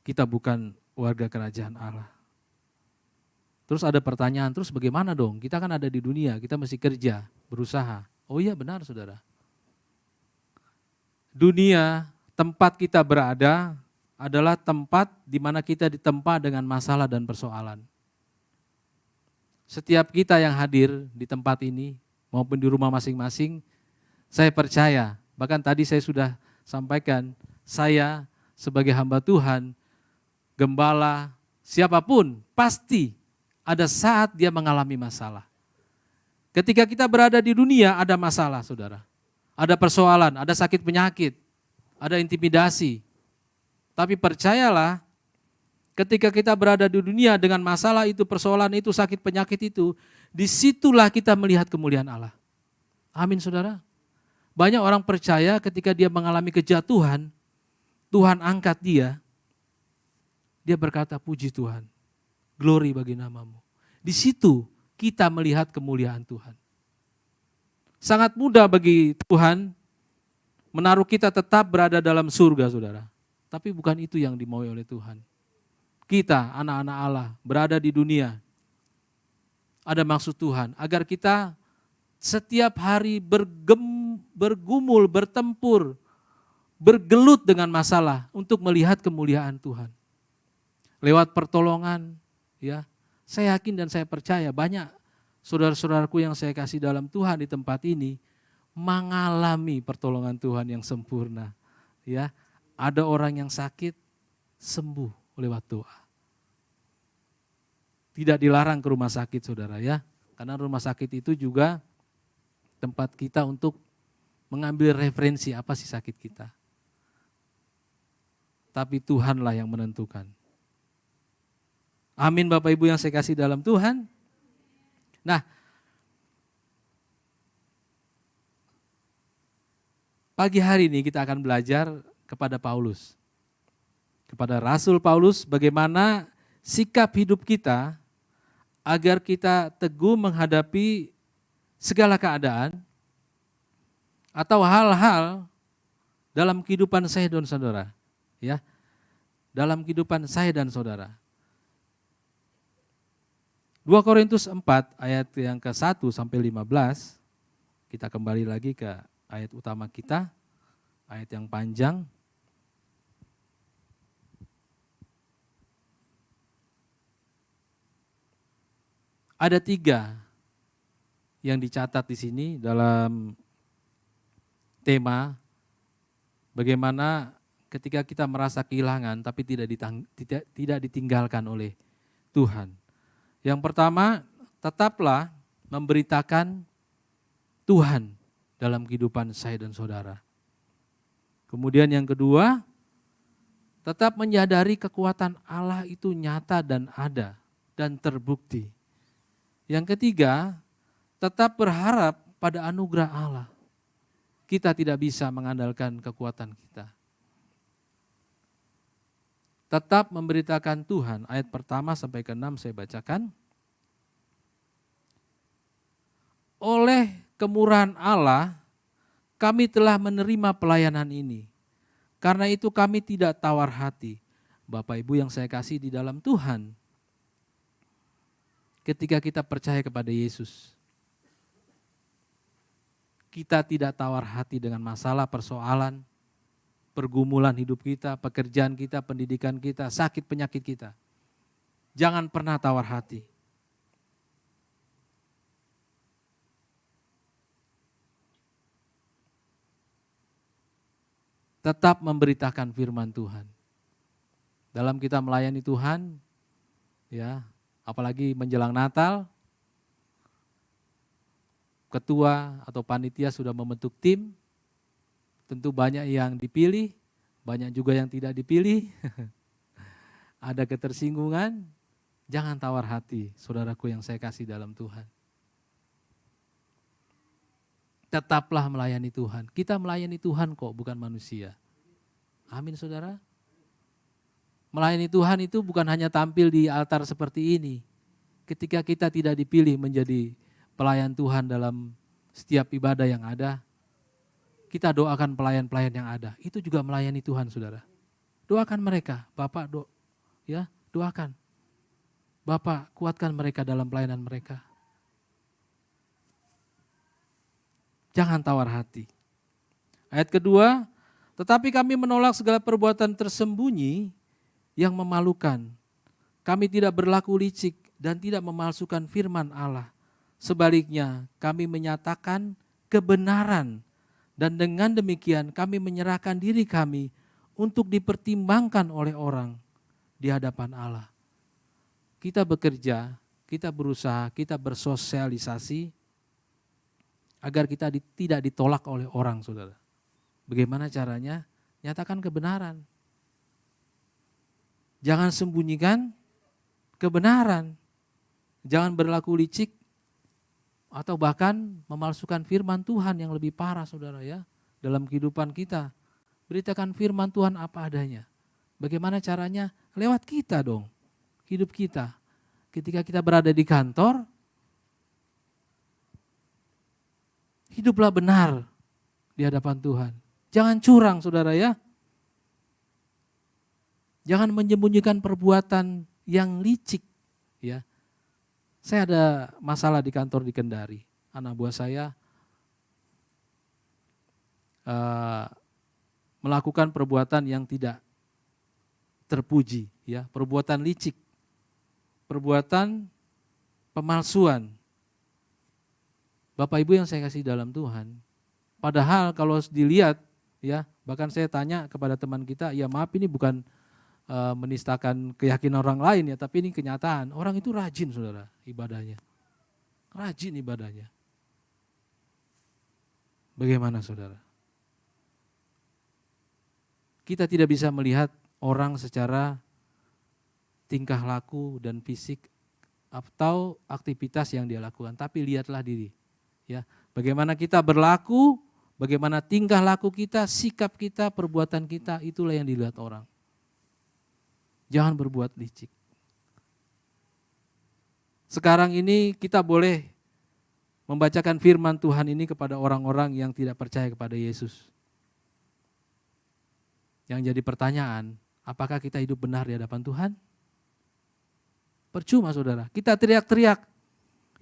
kita bukan warga kerajaan Allah. Terus ada pertanyaan, terus bagaimana dong? Kita kan ada di dunia, kita mesti kerja, berusaha. Oh iya benar saudara. Dunia, tempat kita berada adalah tempat di mana kita ditempa dengan masalah dan persoalan. Setiap kita yang hadir di tempat ini maupun di rumah masing-masing, saya percaya, bahkan tadi saya sudah sampaikan, saya sebagai hamba Tuhan, gembala, siapapun pasti ada saat dia mengalami masalah. Ketika kita berada di dunia ada masalah saudara. Ada persoalan, ada sakit penyakit, ada intimidasi. Tapi percayalah, ketika kita berada di dunia dengan masalah itu, persoalan itu, sakit penyakit itu, disitulah kita melihat kemuliaan Allah. Amin saudara. Banyak orang percaya ketika dia mengalami kejatuhan, Tuhan angkat dia berkata puji Tuhan, glory bagi namamu. Di situ kita melihat kemuliaan Tuhan. Sangat mudah bagi Tuhan menaruh kita tetap berada dalam surga saudara. Tapi bukan itu yang dimaui oleh Tuhan. Kita anak-anak Allah berada di dunia. Ada maksud Tuhan agar kita setiap hari bergumul, bertempur, bergelut dengan masalah untuk melihat kemuliaan Tuhan. Lewat pertolongan, ya, saya yakin dan saya percaya banyak saudara-saudaraku yang saya kasih dalam Tuhan di tempat ini mengalami pertolongan Tuhan yang sempurna. Ya, ada orang yang sakit sembuh lewat doa. Tidak dilarang ke rumah sakit, saudara ya, karena rumah sakit itu juga tempat kita untuk mengambil referensi apa sih sakit kita. Tapi Tuhanlah yang menentukan. Amin Bapak Ibu yang saya kasih dalam Tuhan. Nah, pagi hari ini kita akan belajar kepada Paulus. Kepada Rasul Paulus bagaimana sikap hidup kita agar kita teguh menghadapi segala keadaan atau hal-hal dalam kehidupan saya dan saudara. Ya, dalam kehidupan saya dan saudara. 2 Korintus 4 ayat yang ke-1 sampai 15, kita kembali lagi ke ayat utama kita, ayat yang panjang. Ada 3 yang dicatat di sini dalam tema bagaimana ketika kita merasa kehilangan tapi tidak ditinggalkan oleh Tuhan. Yang pertama, tetaplah memberitakan Tuhan dalam kehidupan saya dan saudara. Kemudian yang kedua, tetap menyadari kekuatan Allah itu nyata dan ada dan terbukti. Yang ketiga, tetap berharap pada anugerah Allah. Kita tidak bisa mengandalkan kekuatan kita. Tetap memberitakan Tuhan, ayat pertama sampai ke-6 saya bacakan. Oleh kemurahan Allah, kami telah menerima pelayanan ini. Karena itu kami tidak tawar hati. Bapak Ibu yang saya kasih di dalam Tuhan, ketika kita percaya kepada Yesus, kita tidak tawar hati dengan masalah, persoalan, pergumulan hidup kita, pekerjaan kita, pendidikan kita, sakit penyakit kita. Jangan pernah tawar hati. Tetap memberitakan firman Tuhan. Dalam kita melayani Tuhan, ya, apalagi menjelang Natal, ketua atau panitia sudah membentuk tim. Tentu banyak yang dipilih, banyak juga yang tidak dipilih. Ada ketersinggungan, jangan tawar hati, saudaraku yang saya kasih dalam Tuhan. Tetaplah melayani Tuhan. Kita melayani Tuhan kok, bukan manusia. Amin saudara. Melayani Tuhan itu bukan hanya tampil di altar seperti ini. Ketika kita tidak dipilih menjadi pelayan Tuhan dalam setiap ibadah yang ada, kita doakan pelayan-pelayan yang ada. Itu juga melayani Tuhan, saudara. Doakan mereka, Bapak doakan. Bapak kuatkan mereka dalam pelayanan mereka. Jangan tawar hati. Ayat kedua, tetapi kami menolak segala perbuatan tersembunyi yang memalukan. Kami tidak berlaku licik dan tidak memalsukan firman Allah. Sebaliknya, kami menyatakan kebenaran. Dan dengan demikian kami menyerahkan diri kami untuk dipertimbangkan oleh orang di hadapan Allah. Kita bekerja, kita berusaha, kita bersosialisasi agar kita tidak ditolak oleh orang, saudara. Bagaimana caranya? Nyatakan kebenaran. Jangan sembunyikan kebenaran. Jangan berlaku licik atau bahkan memalsukan firman Tuhan yang lebih parah, saudara ya, dalam kehidupan kita. Beritakan firman Tuhan apa adanya. Bagaimana caranya? Lewat kita dong, hidup kita. Ketika kita berada di kantor, hiduplah benar di hadapan Tuhan. Jangan curang, saudara ya. Jangan menyembunyikan perbuatan yang licik, ya. Saya ada masalah di kantor di Kendari. Anak buah saya melakukan perbuatan yang tidak terpuji, ya, perbuatan licik, perbuatan pemalsuan, Bapak Ibu yang saya kasih dalam Tuhan, padahal kalau dilihat ya, bahkan saya tanya kepada teman kita, ya maaf ini bukan menistakan keyakinan orang lain ya, tapi ini kenyataan. Orang itu rajin saudara ibadahnya, rajin ibadahnya. Bagaimana saudara? Kita tidak bisa melihat orang secara tingkah laku dan fisik atau aktivitas yang dia lakukan, tapi lihatlah diri. Ya, bagaimana kita berlaku, bagaimana tingkah laku kita, sikap kita, perbuatan kita, itulah yang dilihat orang. Jangan berbuat licik. Sekarang ini kita boleh membacakan firman Tuhan ini kepada orang-orang yang tidak percaya kepada Yesus. Yang jadi pertanyaan, apakah kita hidup benar di hadapan Tuhan? Percuma saudara, kita teriak-teriak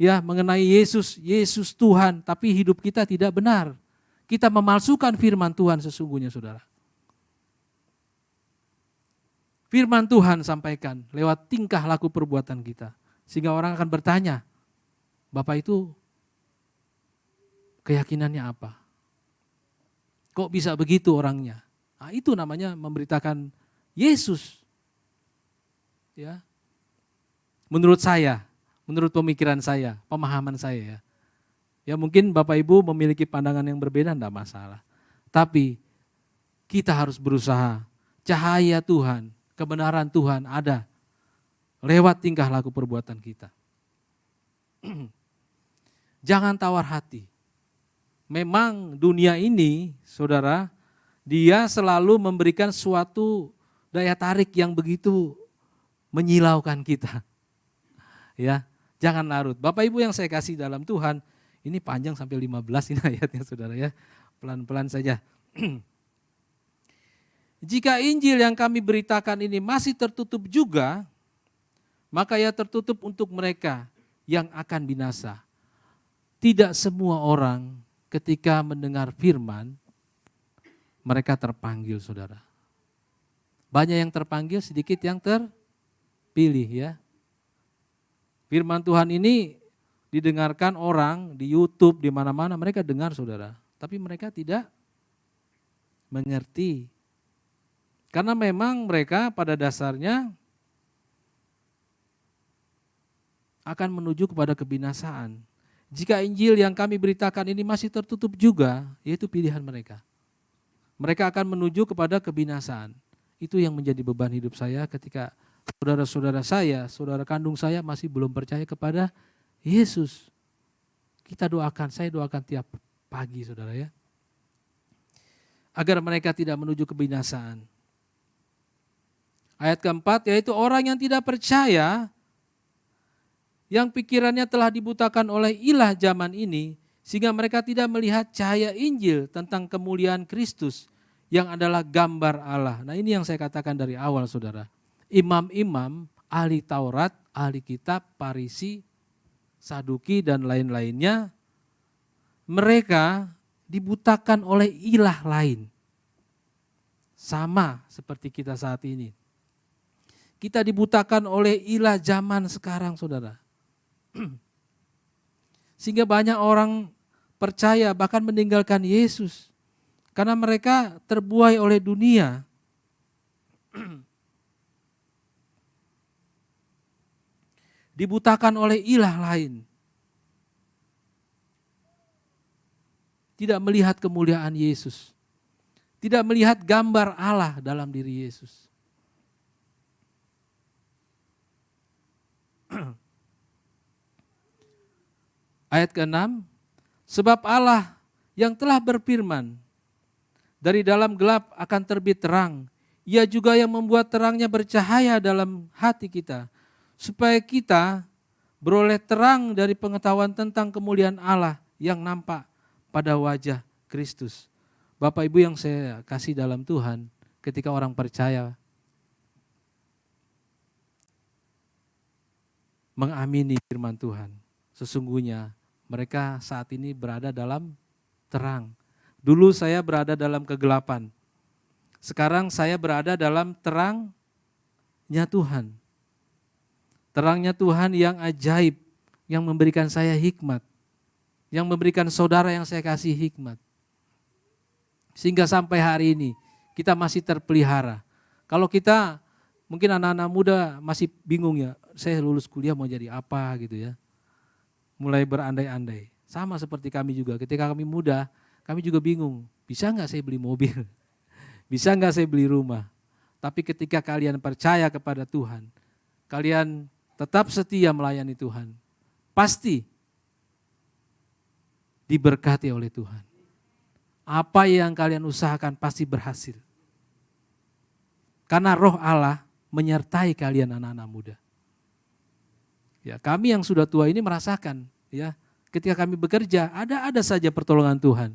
ya mengenai Yesus, Yesus Tuhan, tapi hidup kita tidak benar. Kita memalsukan firman Tuhan sesungguhnya saudara. Firman Tuhan sampaikan lewat tingkah laku perbuatan kita. Sehingga orang akan bertanya, Bapak itu keyakinannya apa? Kok bisa begitu orangnya? Nah, itu namanya memberitakan Yesus. Ya. Menurut saya, menurut pemikiran saya, pemahaman saya ya. Ya mungkin Bapak Ibu memiliki pandangan yang berbeda, enggak masalah. Tapi kita harus berusaha, cahaya Tuhan, kebenaran Tuhan ada lewat tingkah laku perbuatan kita. Jangan tawar hati. Memang dunia ini, saudara, dia selalu memberikan suatu daya tarik yang begitu menyilaukan kita. Ya, jangan larut. Bapak Ibu yang saya kasih dalam Tuhan, ini panjang sampai 15 ini ayatnya saudara ya. Pelan-pelan saja. Jika Injil yang kami beritakan ini masih tertutup juga, maka ia tertutup untuk mereka yang akan binasa. Tidak semua orang ketika mendengar firman, mereka terpanggil saudara. Banyak yang terpanggil, sedikit yang terpilih ya. Firman Tuhan ini didengarkan orang di YouTube, di mana-mana, mereka dengar saudara. Tapi mereka tidak mengerti. Karena memang mereka pada dasarnya akan menuju kepada kebinasaan. Jika Injil yang kami beritakan ini masih tertutup juga, yaitu pilihan mereka. Mereka akan menuju kepada kebinasaan. Itu yang menjadi beban hidup saya ketika saudara-saudara saya, saudara kandung saya masih belum percaya kepada Yesus. Kita doakan, saya doakan tiap pagi saudara ya. Agar mereka tidak menuju kebinasaan. Ayat keempat, yaitu orang yang tidak percaya, yang pikirannya telah dibutakan oleh ilah zaman ini, sehingga mereka tidak melihat cahaya Injil tentang kemuliaan Kristus, yang adalah gambar Allah. Nah ini yang saya katakan dari awal saudara. Imam-imam, ahli Taurat, ahli kitab, Farisi, Saduki dan lain-lainnya, mereka dibutakan oleh ilah lain. Sama seperti kita saat ini. Kita dibutakan oleh ilah zaman sekarang saudara. Sehingga banyak orang percaya bahkan meninggalkan Yesus. Karena mereka terbuai oleh dunia. Dibutakan oleh ilah lain. Tidak melihat kemuliaan Yesus. Tidak melihat gambar Allah dalam diri Yesus. Ayat ke-6, sebab Allah yang telah berfirman, dari dalam gelap akan terbit terang, Ia juga yang membuat terangnya bercahaya dalam hati kita, supaya kita beroleh terang dari pengetahuan tentang kemuliaan Allah yang nampak pada wajah Kristus. Bapak Ibu yang saya kasih dalam Tuhan, ketika orang percaya mengamini firman Tuhan, sesungguhnya mereka saat ini berada dalam terang. Dulu saya berada dalam kegelapan, sekarang saya berada dalam terangnya Tuhan. Terangnya Tuhan yang ajaib, yang memberikan saya hikmat. yang memberikan saudara yang saya kasih hikmat. Sehingga sampai hari ini kita masih terpelihara. Kalau kita, mungkin anak-anak muda masih bingung ya, saya lulus kuliah mau jadi apa gitu ya. Mulai berandai-andai. Sama seperti kami juga, ketika kami muda, kami juga bingung, bisa nggak saya beli mobil? Bisa nggak saya beli rumah? Tapi ketika kalian percaya kepada Tuhan, kalian tetap setia melayani Tuhan, pasti diberkati oleh Tuhan. Apa yang kalian usahakan pasti berhasil. Karena roh Allah menyertai kalian anak-anak muda. Ya, kami yang sudah tua ini merasakan, ya, ketika kami bekerja ada saja pertolongan Tuhan.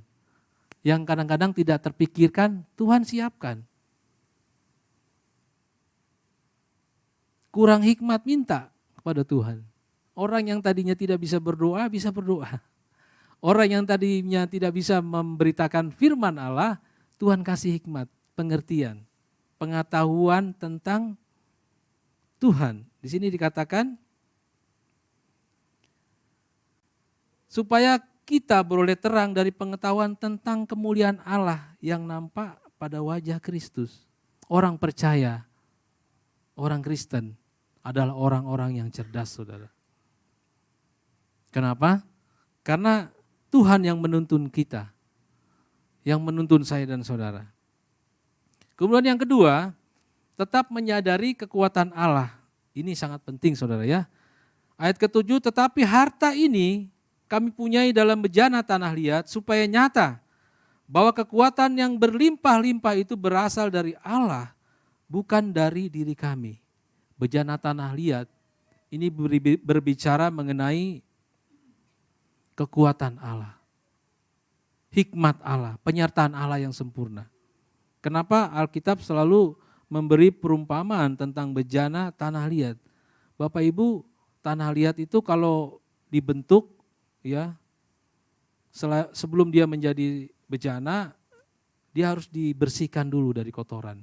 Yang kadang-kadang tidak terpikirkan, Tuhan siapkan. Kurang hikmat minta kepada Tuhan. Orang yang tadinya tidak bisa berdoa, bisa berdoa. Orang yang tadinya tidak bisa memberitakan firman Allah, Tuhan kasih hikmat, pengertian, pengetahuan tentang Tuhan. Di sini dikatakan, supaya kita beroleh terang dari pengetahuan tentang kemuliaan Allah yang nampak pada wajah Kristus. Orang percaya, orang Kristen adalah orang-orang yang cerdas, saudara. Kenapa? Karena Tuhan yang menuntun kita, yang menuntun saya dan saudara. Kemudian yang kedua, tetap menyadari kekuatan Allah. Ini sangat penting, saudara ya. Ayat ke-7, tetapi harta ini kami punyai dalam bejana tanah liat supaya nyata bahwa kekuatan yang berlimpah-limpah itu berasal dari Allah, bukan dari diri kami. Bejana tanah liat ini berbicara mengenai kekuatan Allah, hikmat Allah, penyertaan Allah yang sempurna. Kenapa Alkitab selalu memberi perumpamaan tentang bejana tanah liat? Bapak Ibu, tanah liat itu kalau dibentuk, ya, sebelum dia menjadi bejana, dia harus dibersihkan dulu dari kotoran,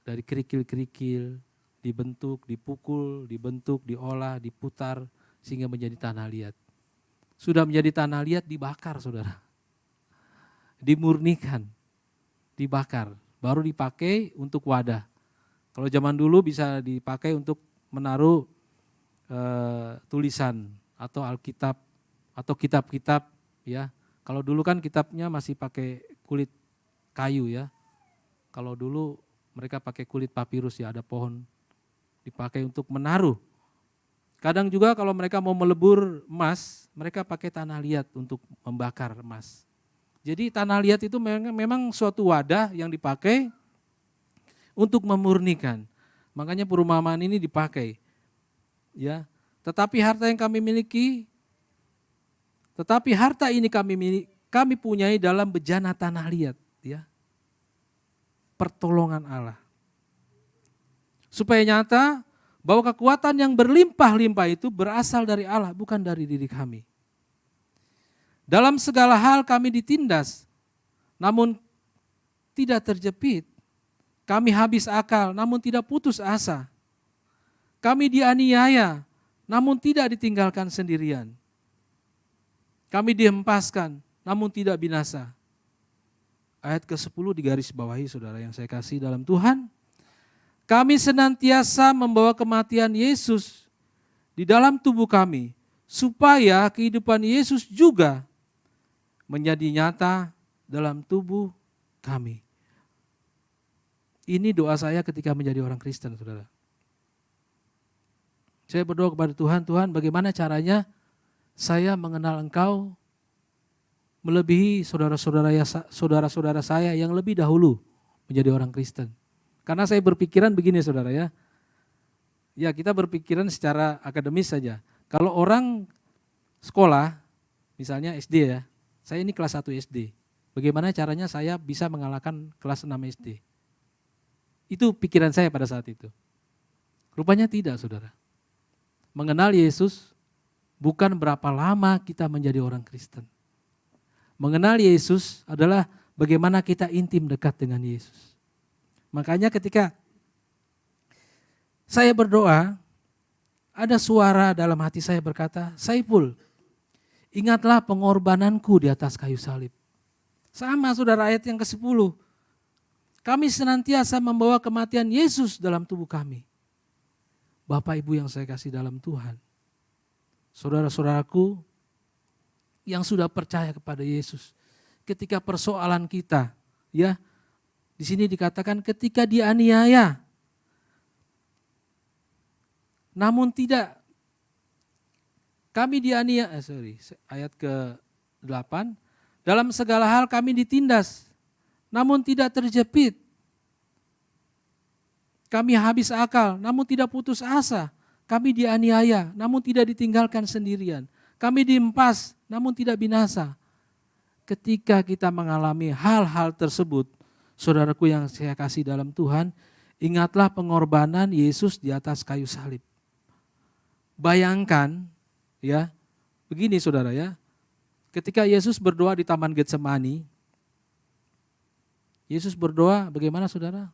dari kerikil-kerikil, dibentuk, dipukul, dibentuk, diolah, diputar, sehingga menjadi tanah liat. Sudah menjadi tanah liat, dibakar, saudara. Dimurnikan, dibakar, baru dipakai untuk wadah. Kalau zaman dulu bisa dipakai untuk menaruh tulisan atau Alkitab atau kitab-kitab, ya. Kalau dulu kan kitabnya masih pakai kulit kayu, ya. Kalau dulu mereka pakai kulit papirus, ya, ada pohon dipakai untuk menaruh. Kadang juga kalau mereka mau melebur emas, mereka pakai tanah liat untuk membakar emas. Jadi tanah liat itu memang suatu wadah yang dipakai untuk memurnikan. Makanya perumpamaan ini dipakai. Ya, tetapi harta yang kami miliki, kami punyai dalam bejana tanah liat, ya. Pertolongan Allah. Supaya nyata bahwa kekuatan yang berlimpah-limpah itu berasal dari Allah, bukan dari diri kami. Dalam segala hal kami ditindas, namun tidak terjepit. Kami habis akal, namun tidak putus asa. Kami dianiaya, namun tidak ditinggalkan sendirian. Kami dihempaskan, namun tidak binasa. Ayat ke-10 digaris bawahi, saudara yang saya kasih dalam Tuhan. Kami senantiasa membawa kematian Yesus di dalam tubuh kami, supaya kehidupan Yesus juga menjadi nyata dalam tubuh kami. Ini doa saya ketika menjadi orang Kristen, saudara. Saya berdoa kepada Tuhan, Tuhan bagaimana caranya saya mengenal Engkau melebihi saudara-saudara saya yang lebih dahulu menjadi orang Kristen. Karena saya berpikiran begini, saudara ya. Ya, kita berpikiran secara akademis saja. Kalau orang sekolah, misalnya SD ya, saya ini kelas 1 SD. Bagaimana caranya saya bisa mengalahkan kelas 6 SD? Itu pikiran saya pada saat itu. Rupanya tidak, saudara. Mengenal Yesus bukan berapa lama kita menjadi orang Kristen. Mengenal Yesus adalah bagaimana kita intim dekat dengan Yesus. Makanya ketika saya berdoa, ada suara dalam hati saya berkata, Saiful, Ingatlah pengorbananku di atas kayu salib. Sama saudara ayat yang ke-10. Kami senantiasa membawa kematian Yesus dalam tubuh kami. Bapak Ibu yang saya kasih dalam Tuhan. Saudara-saudaraku yang sudah percaya kepada Yesus. Ketika persoalan kita, ya, di sini dikatakan ketika dianiaya. Namun tidak, kami dianiaya, ayat ke-8, dalam segala hal kami ditindas, namun tidak terjepit. Kami habis akal, namun tidak putus asa. Kami dianiaya, namun tidak ditinggalkan sendirian. Kami diempas, namun tidak binasa. Ketika kita mengalami hal-hal tersebut, saudaraku yang saya kasih dalam Tuhan, ingatlah pengorbanan Yesus di atas kayu salib. Bayangkan, ya, begini saudara ya, ketika Yesus berdoa di Taman Getsemani, Yesus berdoa bagaimana saudara?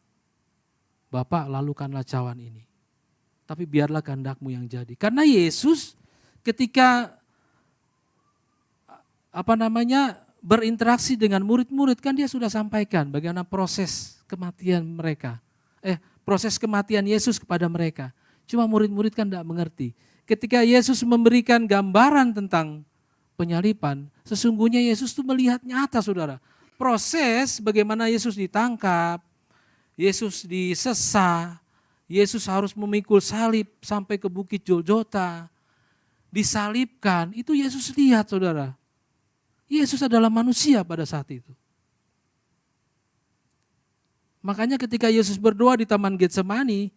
Bapa, lalukanlah cawan ini. Tapi biarlah kehendak-Mu yang jadi. Karena Yesus ketika berinteraksi dengan murid-murid, kan dia sudah sampaikan bagaimana proses kematian mereka. Proses kematian Yesus kepada mereka. Cuma murid-murid kan tidak mengerti. Ketika Yesus memberikan gambaran tentang penyaliban, sesungguhnya Yesus itu melihat nyata saudara. Proses bagaimana Yesus ditangkap, Yesus disesah, Yesus harus memikul salib sampai ke Bukit Golgota, disalibkan, itu Yesus lihat saudara. Yesus adalah manusia pada saat itu. Makanya ketika Yesus berdoa di Taman Getsemani,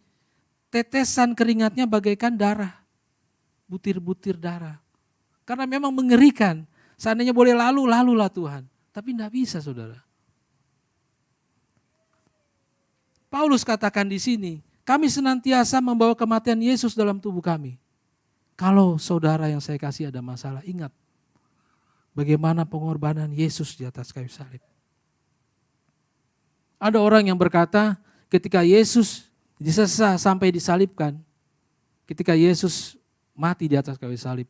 tetesan keringatnya bagaikan darah, butir-butir darah. Karena memang mengerikan, seandainya boleh lalulah Tuhan. Tapi tidak bisa saudara. Paulus katakan di sini, kami senantiasa membawa kematian Yesus dalam tubuh kami. Kalau saudara yang saya kasih ada masalah, ingat bagaimana pengorbanan Yesus di atas kayu salib. Ada orang yang berkata ketika Yesus disesah sampai disalibkan, ketika Yesus mati di atas kayu salib,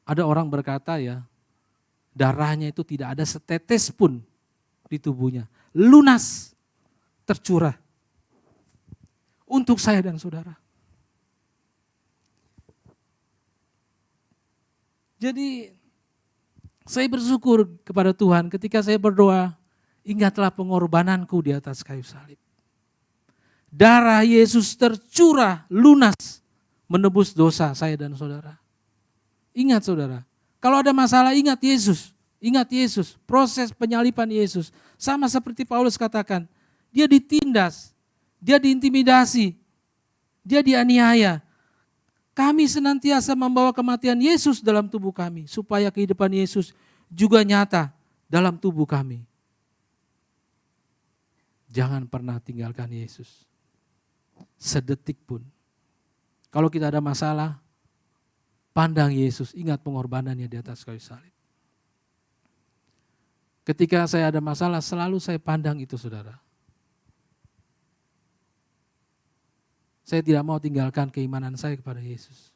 ada orang berkata ya, darahnya itu tidak ada setetes pun di tubuhnya. Lunas, tercurah. Untuk saya dan saudara. Jadi saya bersyukur kepada Tuhan ketika saya berdoa, ingatlah pengorbananku di atas kayu salib. Darah Yesus tercurah lunas menebus dosa saya dan saudara. Ingat saudara, kalau ada masalah ingat Yesus, proses penyaliban Yesus. Sama seperti Paulus katakan, dia ditindas, dia diintimidasi, dia dianiaya. Kami senantiasa membawa kematian Yesus dalam tubuh kami, supaya kehidupan Yesus juga nyata dalam tubuh kami. Jangan pernah tinggalkan Yesus, sedetik pun. Kalau kita ada masalah, pandang Yesus, ingat pengorbanannya di atas kayu salib. Ketika saya ada masalah, selalu saya pandang itu saudara. Saya tidak mau tinggalkan keimanan saya kepada Yesus.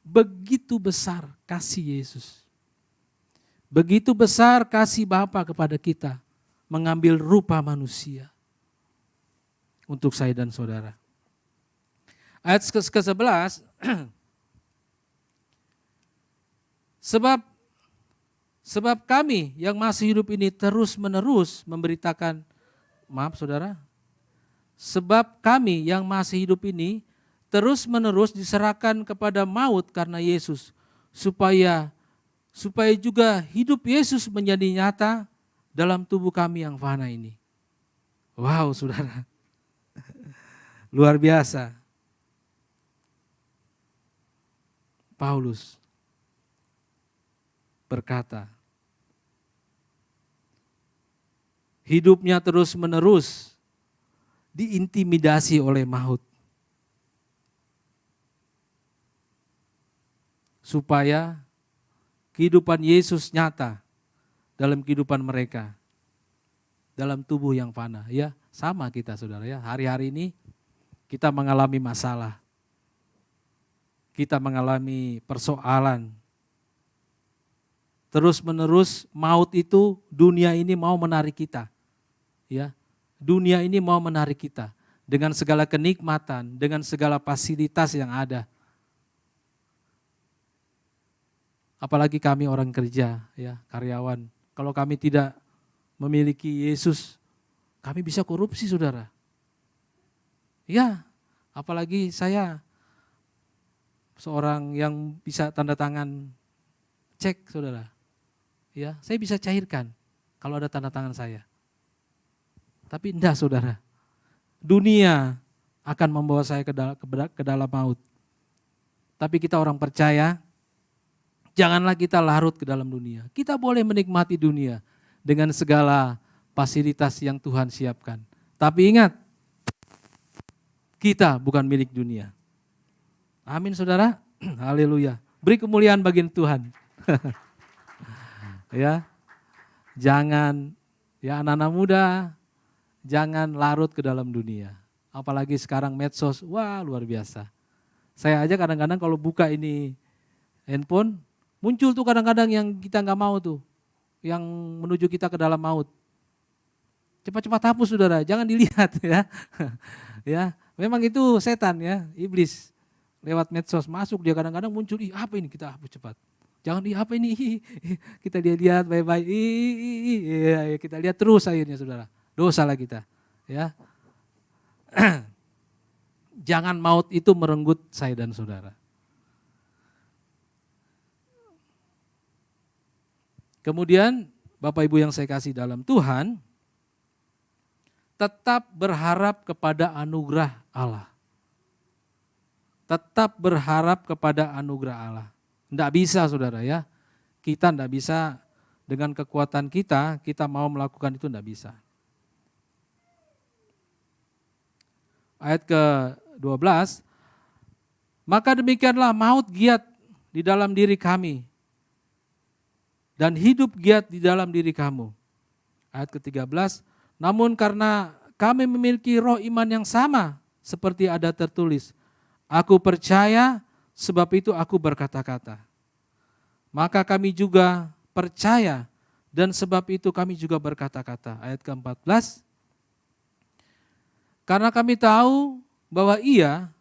Begitu besar kasih Yesus. Begitu besar kasih Bapa kepada kita. Mengambil rupa manusia. Untuk saya dan saudara. Ayat ke-11. Sebab kami yang masih hidup ini terus menerus memberitakan. Maaf saudara. Sebab kami yang masih hidup ini terus menerus diserahkan kepada maut karena Yesus. Supaya juga hidup Yesus menjadi nyata dalam tubuh kami yang fana ini. Wow saudara. Luar biasa. Paulus berkata, hidupnya terus menerus diintimidasi oleh maut. Supaya kehidupan Yesus nyata dalam kehidupan mereka. Dalam tubuh yang fana. Ya, sama kita saudara ya. Hari-hari ini kita mengalami masalah. Kita mengalami persoalan. terus-menerus maut itu, dunia ini mau menarik kita. Ya, dunia ini mau menarik kita dengan segala kenikmatan, dengan segala fasilitas yang ada. Apalagi kami orang kerja, ya, karyawan. Kalau kami tidak memiliki Yesus, kami bisa korupsi, saudara. Ya, apalagi saya seorang yang bisa tanda tangan cek, saudara. Ya, saya bisa cairkan kalau ada tanda tangan saya. Tapi enggak, saudara. Dunia akan membawa saya ke dalam maut. Tapi kita orang percaya, janganlah kita larut ke dalam dunia. Kita boleh menikmati dunia dengan segala fasilitas yang Tuhan siapkan. Tapi ingat, kita bukan milik dunia. Amin, saudara. Haleluya. Beri kemuliaan bagi Tuhan. Ya, jangan, ya anak-anak muda, jangan larut ke dalam dunia. Apalagi sekarang medsos, wah luar biasa. Saya aja kadang-kadang kalau buka ini handphone, muncul tuh kadang-kadang yang kita nggak mau tuh, yang menuju kita ke dalam maut. Cepat-cepat hapus, saudara, jangan dilihat ya. Ya, memang itu setan ya, iblis. Lewat medsos masuk, dia kadang-kadang muncul, ih apa ini, kita hapus cepat. Jangan apa ini, kita lihat baik-baik, kita lihat terus akhirnya, saudara. Dosa lah kita, ya. Jangan maut itu merenggut saya dan saudara. Kemudian Bapak Ibu yang saya kasih dalam Tuhan, tetap berharap kepada anugerah Allah. Tetap berharap kepada anugerah Allah. Tidak bisa, saudara ya. Kita tidak bisa dengan kekuatan kita mau melakukan itu, tidak bisa. Ayat ke-12, maka demikianlah maut giat di dalam diri kami, dan hidup giat di dalam diri kamu. Ayat ke-13, namun karena kami memiliki roh iman yang sama, seperti ada tertulis, aku percaya, sebab itu aku berkata-kata. Maka kami juga percaya, dan sebab itu kami juga berkata-kata. Ayat ke-14, karena kami tahu bahwa Ia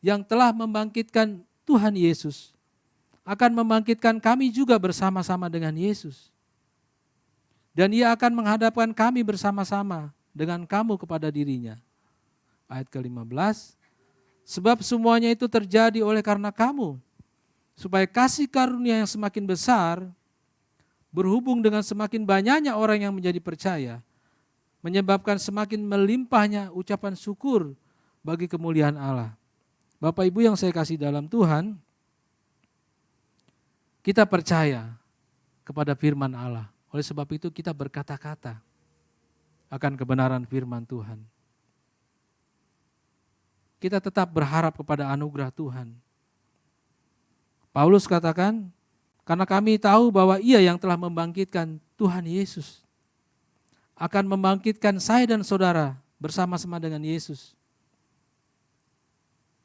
yang telah membangkitkan Tuhan Yesus akan membangkitkan kami juga bersama-sama dengan Yesus. Dan Ia akan menghadapkan kami bersama-sama dengan kamu kepada dirinya. Ayat ke-15, sebab semuanya itu terjadi oleh karena kamu, supaya kasih karunia yang semakin besar, berhubung dengan semakin banyaknya orang yang menjadi percaya, menyebabkan semakin melimpahnya ucapan syukur bagi kemuliaan Allah. Bapak Ibu yang saya kasih dalam Tuhan, kita percaya kepada firman Allah. Oleh sebab itu kita berkata-kata akan kebenaran firman Tuhan. Kita tetap berharap kepada anugerah Tuhan. Paulus katakan, karena kami tahu bahwa Ia yang telah membangkitkan Tuhan Yesus akan membangkitkan saya dan saudara bersama-sama dengan Yesus.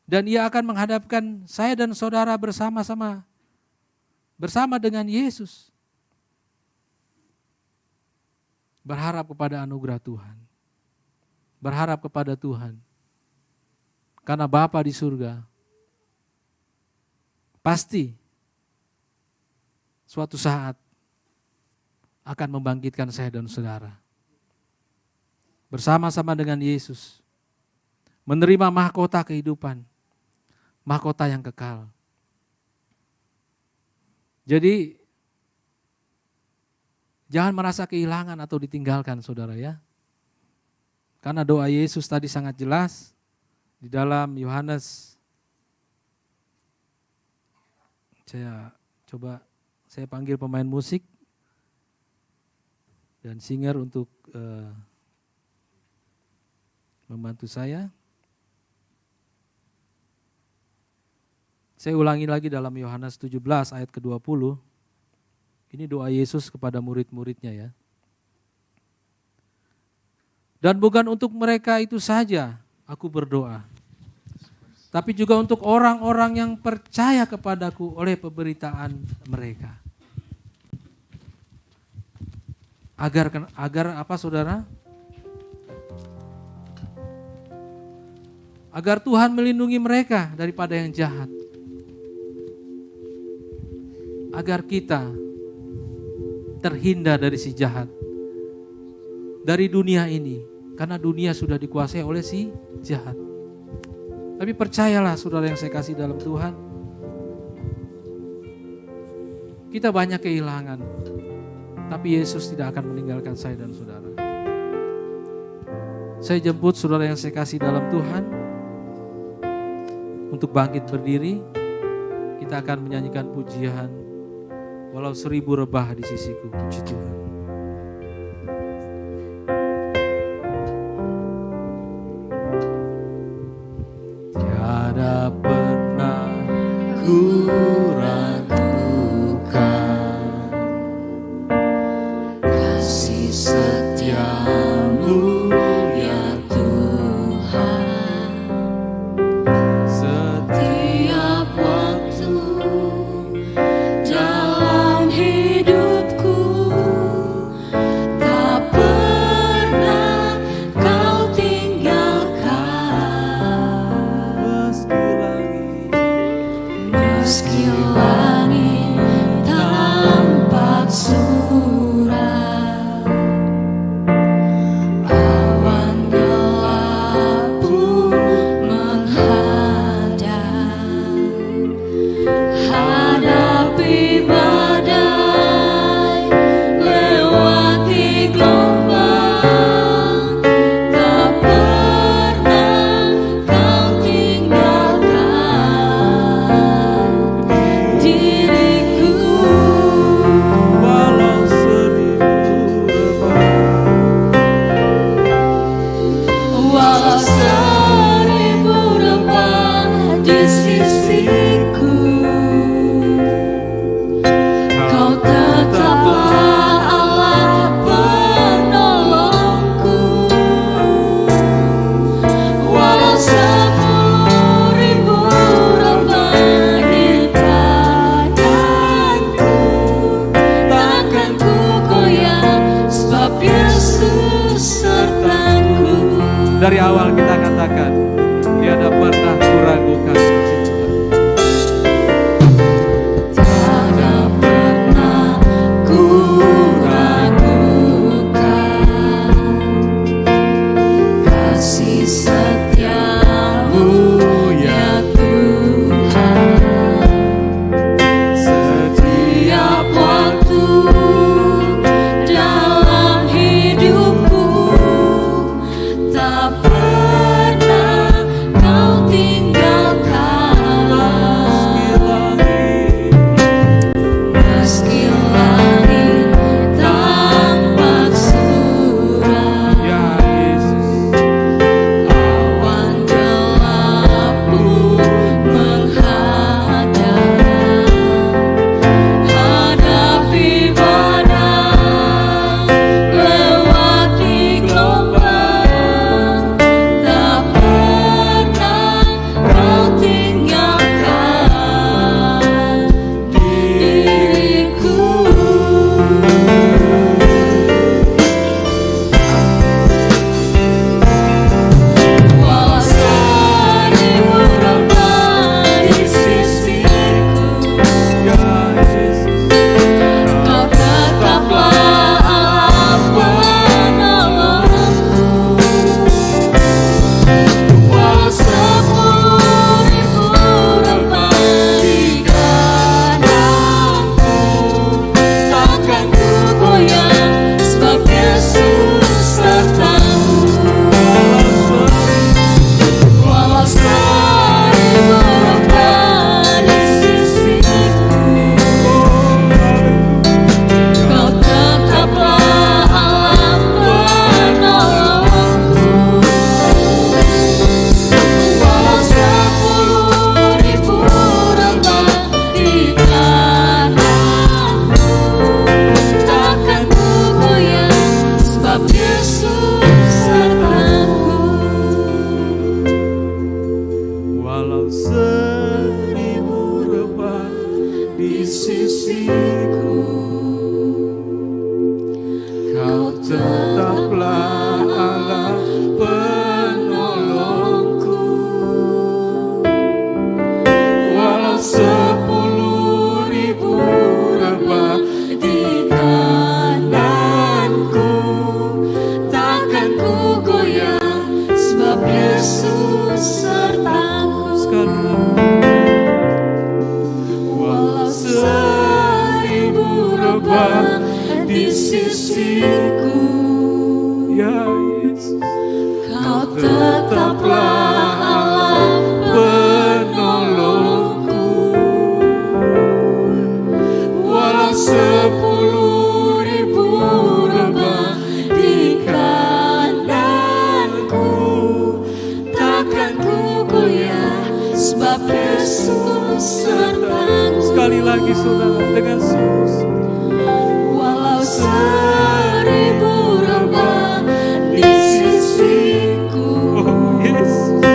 Dan Ia akan menghadapkan saya dan saudara bersama-sama bersama dengan Yesus. Berharap kepada anugerah Tuhan. Berharap kepada Tuhan. Karena Bapa di surga pasti suatu saat akan membangkitkan saya dan saudara. Bersama-sama dengan Yesus. Menerima mahkota kehidupan. Mahkota yang kekal. Jadi jangan merasa kehilangan atau ditinggalkan, saudara ya. Karena doa Yesus tadi sangat jelas di dalam Yohanes. Saya panggil pemain musik dan singer untuk membantu saya. Saya ulangi lagi dalam Yohanes 17 ayat ke-20. Ini doa Yesus kepada murid-muridnya ya. Dan bukan untuk mereka itu saja aku berdoa, tapi juga untuk orang-orang yang percaya kepadaku oleh pemberitaan mereka. Agar apa saudara? Agar Tuhan melindungi mereka daripada yang jahat. Agar kita terhindar dari si jahat. Dari dunia ini. Karena dunia sudah dikuasai oleh si jahat. Tapi percayalah saudara yang saya kasih dalam Tuhan. Kita banyak kehilangan. Tapi Yesus tidak akan meninggalkan saya dan saudara. Saya jemput saudara yang saya kasih dalam Tuhan. Untuk bangkit berdiri. Kita akan menyanyikan pujian. Walau 1000 rebah di sisiku. Puji Tuhan. Tiada pernah ku ragukan kasih setiamu ya Tuhan. Setiap waktu dalam hidupku tak pernah kau tinggalkan. Meski langit tampak suram, awan gelap pun menghadang. Hadapi badai, lewati gelombang, tak pernah kau tinggalkan diriku. Walau 1000 rebah di sisiku, kau tetaplah Allah penolongku. Walau 10.000 rebah di tanganku, takkan ku goyah sebab Yesus sertaku. Dari awal kita katakan, tiada pernah ku ragukan. Tiada pernah ku ragukan kasih setiamu ya Tuhan. Setiap waktu dalam hidupku tak pernah kau tinggalkan. Meski langit tampak suram, ya Yesus, awan gelap pun menghadang. Hadapi badai, lewati gelombang, tetaplah Allah penolongku. Walau 10.000 rebah di kananku, takkan ku goyah, sebab Yesus sertaku. Sekali lagi saudara, dengan sungguh-sungguh. Walau 1000 rebah di sisiku, oh Yesus,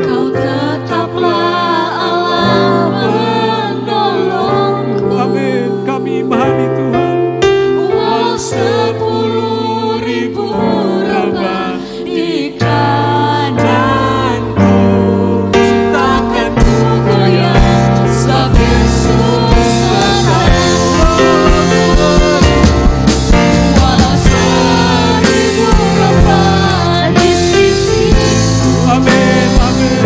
Kau tetaplah Allah penolongku. Amin. Kami imani Tuhan. Walau 10.000 rebah di kananku, takkan ku goyah, sebab Yesus sertaku. Walau 1000 rebah di sisiku, amin, amin.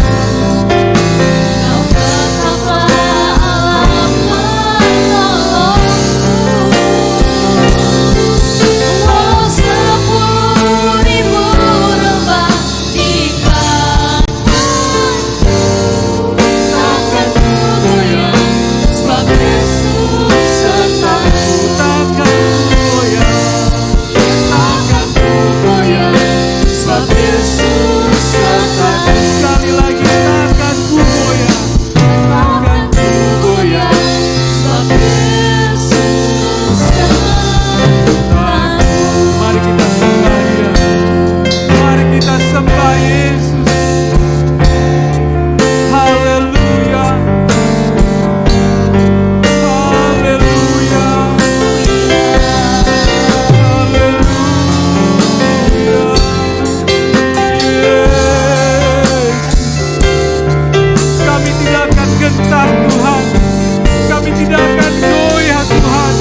Kau tetaplah Allah penolongku. Walau 10.000 rebah di kananku, takkan ku goyah, sebab Yesus sertaku. Takkan ku goyah, takkan ku goyah, sebab Yesus sertaku. Sekali lagi, takkan ku goyah, takkan ku goyah, sebab Yesus sertaku. Mari kita sembah Dia, mari kita sembah Yesus. Haleluya, haleluya, haleluya. Yesus, kami tidak akan gentar Tuhan, kami tidak akan goyah Tuhan.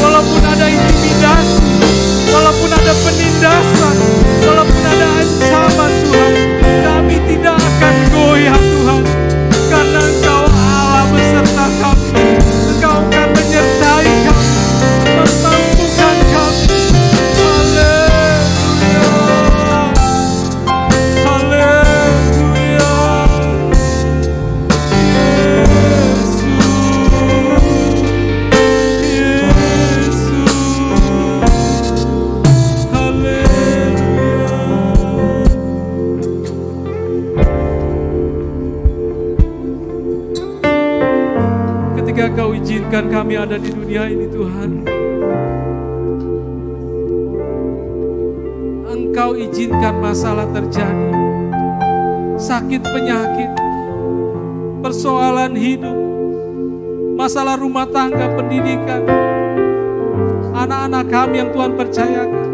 Walaupun ada intimidasi, walaupun ada penindasan, walaupun ada ancaman Tuhan, kami tidak akan goyah Tuhan. Karena Engkau Allah beserta kami, Engkau akan menyertai kami, memampukan kami. Haleluya, haleluya. Ketika Kau izinkan kami ada di dunia ini Tuhan, Engkau izinkan masalah terjadi, sakit penyakit, persoalan hidup, masalah rumah tangga, pendidikan, anak-anak kami yang Tuhan percayakan.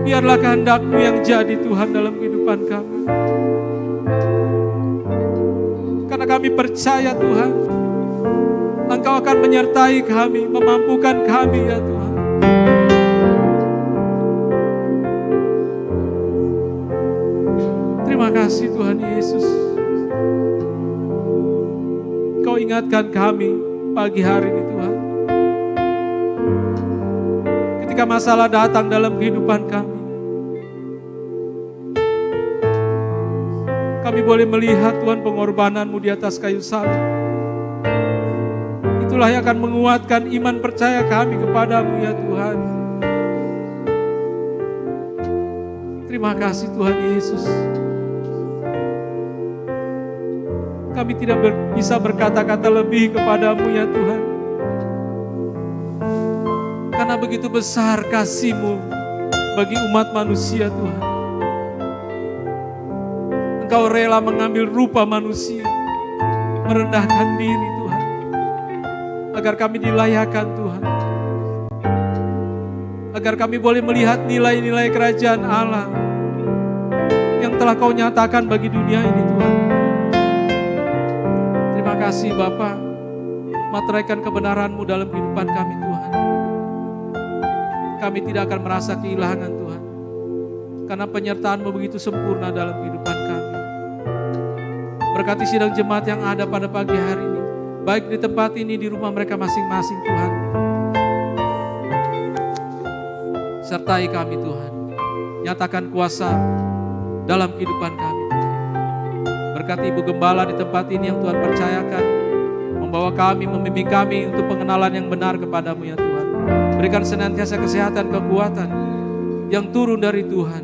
Biarlah kehendak-Mu yang jadi Tuhan dalam kehidupan kami. Karena kami percaya Tuhan, Engkau akan menyertai kami, memampukan kami ya Tuhan. Terima kasih Tuhan Yesus. Kau ingatkan kami pagi hari ini Tuhan. Ketika masalah datang dalam kehidupan kami, kami boleh melihat Tuhan pengorbanan-Mu di atas kayu salib. Itulah yang akan menguatkan iman percaya kami kepadamu ya Tuhan. Terima kasih Tuhan Yesus. Kami tidak bisa berkata-kata lebih kepadamu ya Tuhan. Karena begitu besar kasih-Mu bagi umat manusia Tuhan. Engkau rela mengambil rupa manusia, merendahkan diri Tuhan, agar kami dilayakan Tuhan, agar kami boleh melihat nilai-nilai kerajaan Allah yang telah Kau nyatakan bagi dunia ini Tuhan. Terima kasih Bapa, materaikan kebenaran-Mu dalam kehidupan kami Tuhan. Kami tidak akan merasa kehilangan Tuhan, karena penyertaan-Mu begitu sempurna dalam kehidupan kami. Berkati sidang jemaat yang ada pada pagi hari ini, baik di tempat ini, di rumah mereka masing-masing Tuhan. Sertai kami Tuhan. Nyatakan kuasa dalam kehidupan kami Tuhan. Berkati Ibu Gembala di tempat ini yang Tuhan percayakan. Membawa kami, membimbing kami untuk pengenalan yang benar kepadamu ya Tuhan. Berikan senantiasa kesehatan, kekuatan yang turun dari Tuhan.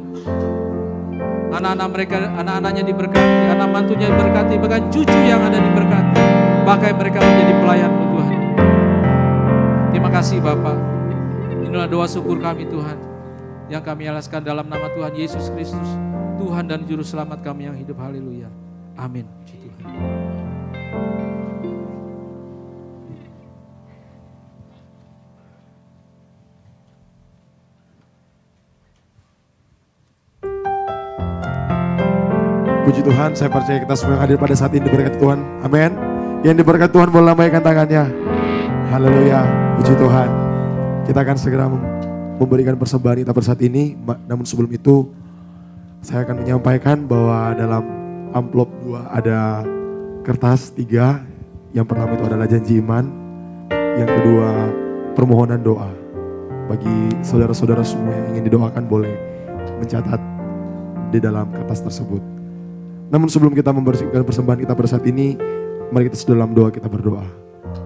Anak-anak mereka, anak-anaknya diberkati, anak mantunya diberkati, bahkan cucu yang ada diberkati. Pakai mereka menjadi pelayan-Mu Tuhan. Terima kasih Bapa. Inilah doa syukur kami Tuhan, yang kami alaskan dalam nama Tuhan Yesus Kristus, Tuhan dan Juru Selamat kami yang hidup. Haleluya. Amin. Puji Tuhan. Puji Tuhan, saya percaya kita semua yang hadir pada saat ini diberkati Tuhan. Amin. Yang diberkati Tuhan boleh lambaikan tangannya. Haleluya. Puji Tuhan. Kita akan segera memberikan persembahan kita pada saat ini. Namun sebelum itu, saya akan menyampaikan bahwa dalam amplop 2 ada kertas 3. Yang pertama itu adalah janji iman. Yang kedua permohonan doa. Bagi saudara-saudara semua yang ingin didoakan boleh mencatat di dalam kertas tersebut. Namun sebelum kita membersihkan persembahan kita pada saat ini, mari kita dalam doa kita berdoa.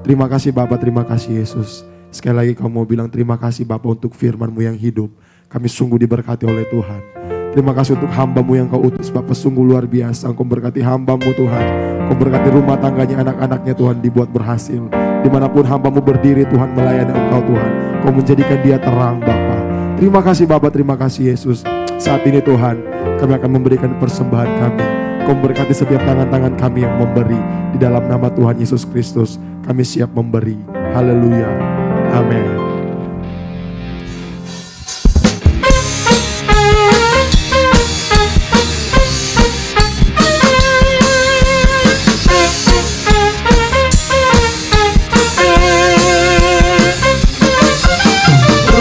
Terima kasih Bapa, terima kasih Yesus. Sekali lagi kau mau bilang terima kasih Bapa untuk firman-Mu yang hidup. Kami sungguh diberkati oleh Tuhan. Terima kasih untuk hamba-Mu yang kau utus Bapa, sungguh luar biasa. Engkau berkati hamba-Mu Tuhan. Kau berkati rumah tangganya, anak-anaknya Tuhan dibuat berhasil. Dimanapun hamba-Mu berdiri Tuhan melayani Engkau Tuhan. Kau menjadikan dia terang Bapa. Terima kasih Bapa, terima kasih Yesus. Saat ini Tuhan kami akan memberikan persembahan kami. Kau memberkati setiap tangan-tangan kami yang memberi. Di dalam nama Tuhan Yesus Kristus kami siap memberi. Haleluya. Amin.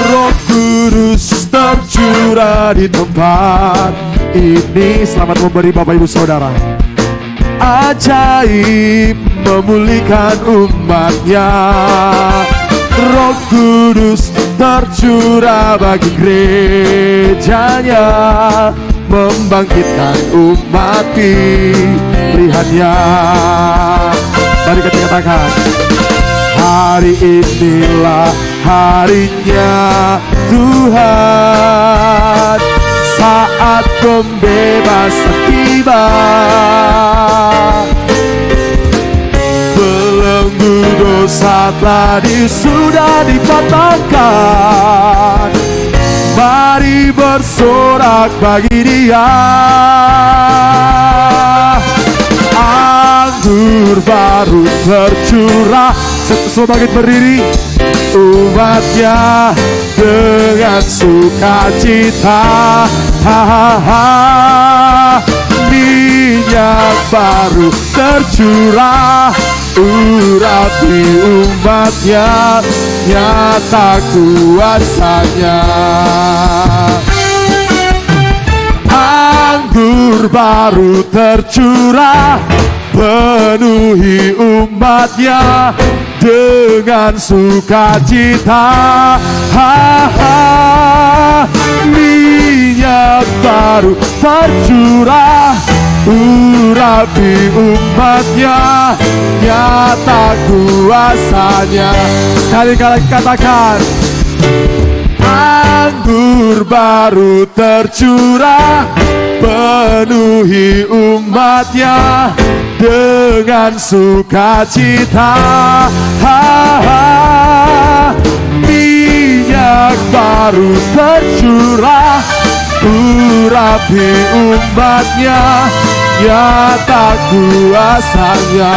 Roh Kudus tercurah di tempat ini. Selamat memberi Bapak Ibu Saudara. Ajaib memulihkan umatnya. Roh Kudus tercurah bagi gerejanya, membangkitkan umat pilihannya. Mari kita katakan, hari inilah harinya Tuhan, saat pembebasan tiba. Belenggu dosa sudah dipatahkan. Mari bersorak bagi Dia. Anggur baru tercurah. Semua bangkit berdiri. Umatnya dengan sukacita, minyak baru tercurah, urapi umatnya, nyata kuasanya. Anggur baru tercurah, penuhi umatnya dengan sukacita. Minyak baru tercurah, urapi umatnya, nyata kuasanya. Sekali-kali katakan, anggur baru tercurah, penuhi umatnya dengan sukacita. Minyak baru tercurah, urapi umatnya, nyata kuasanya.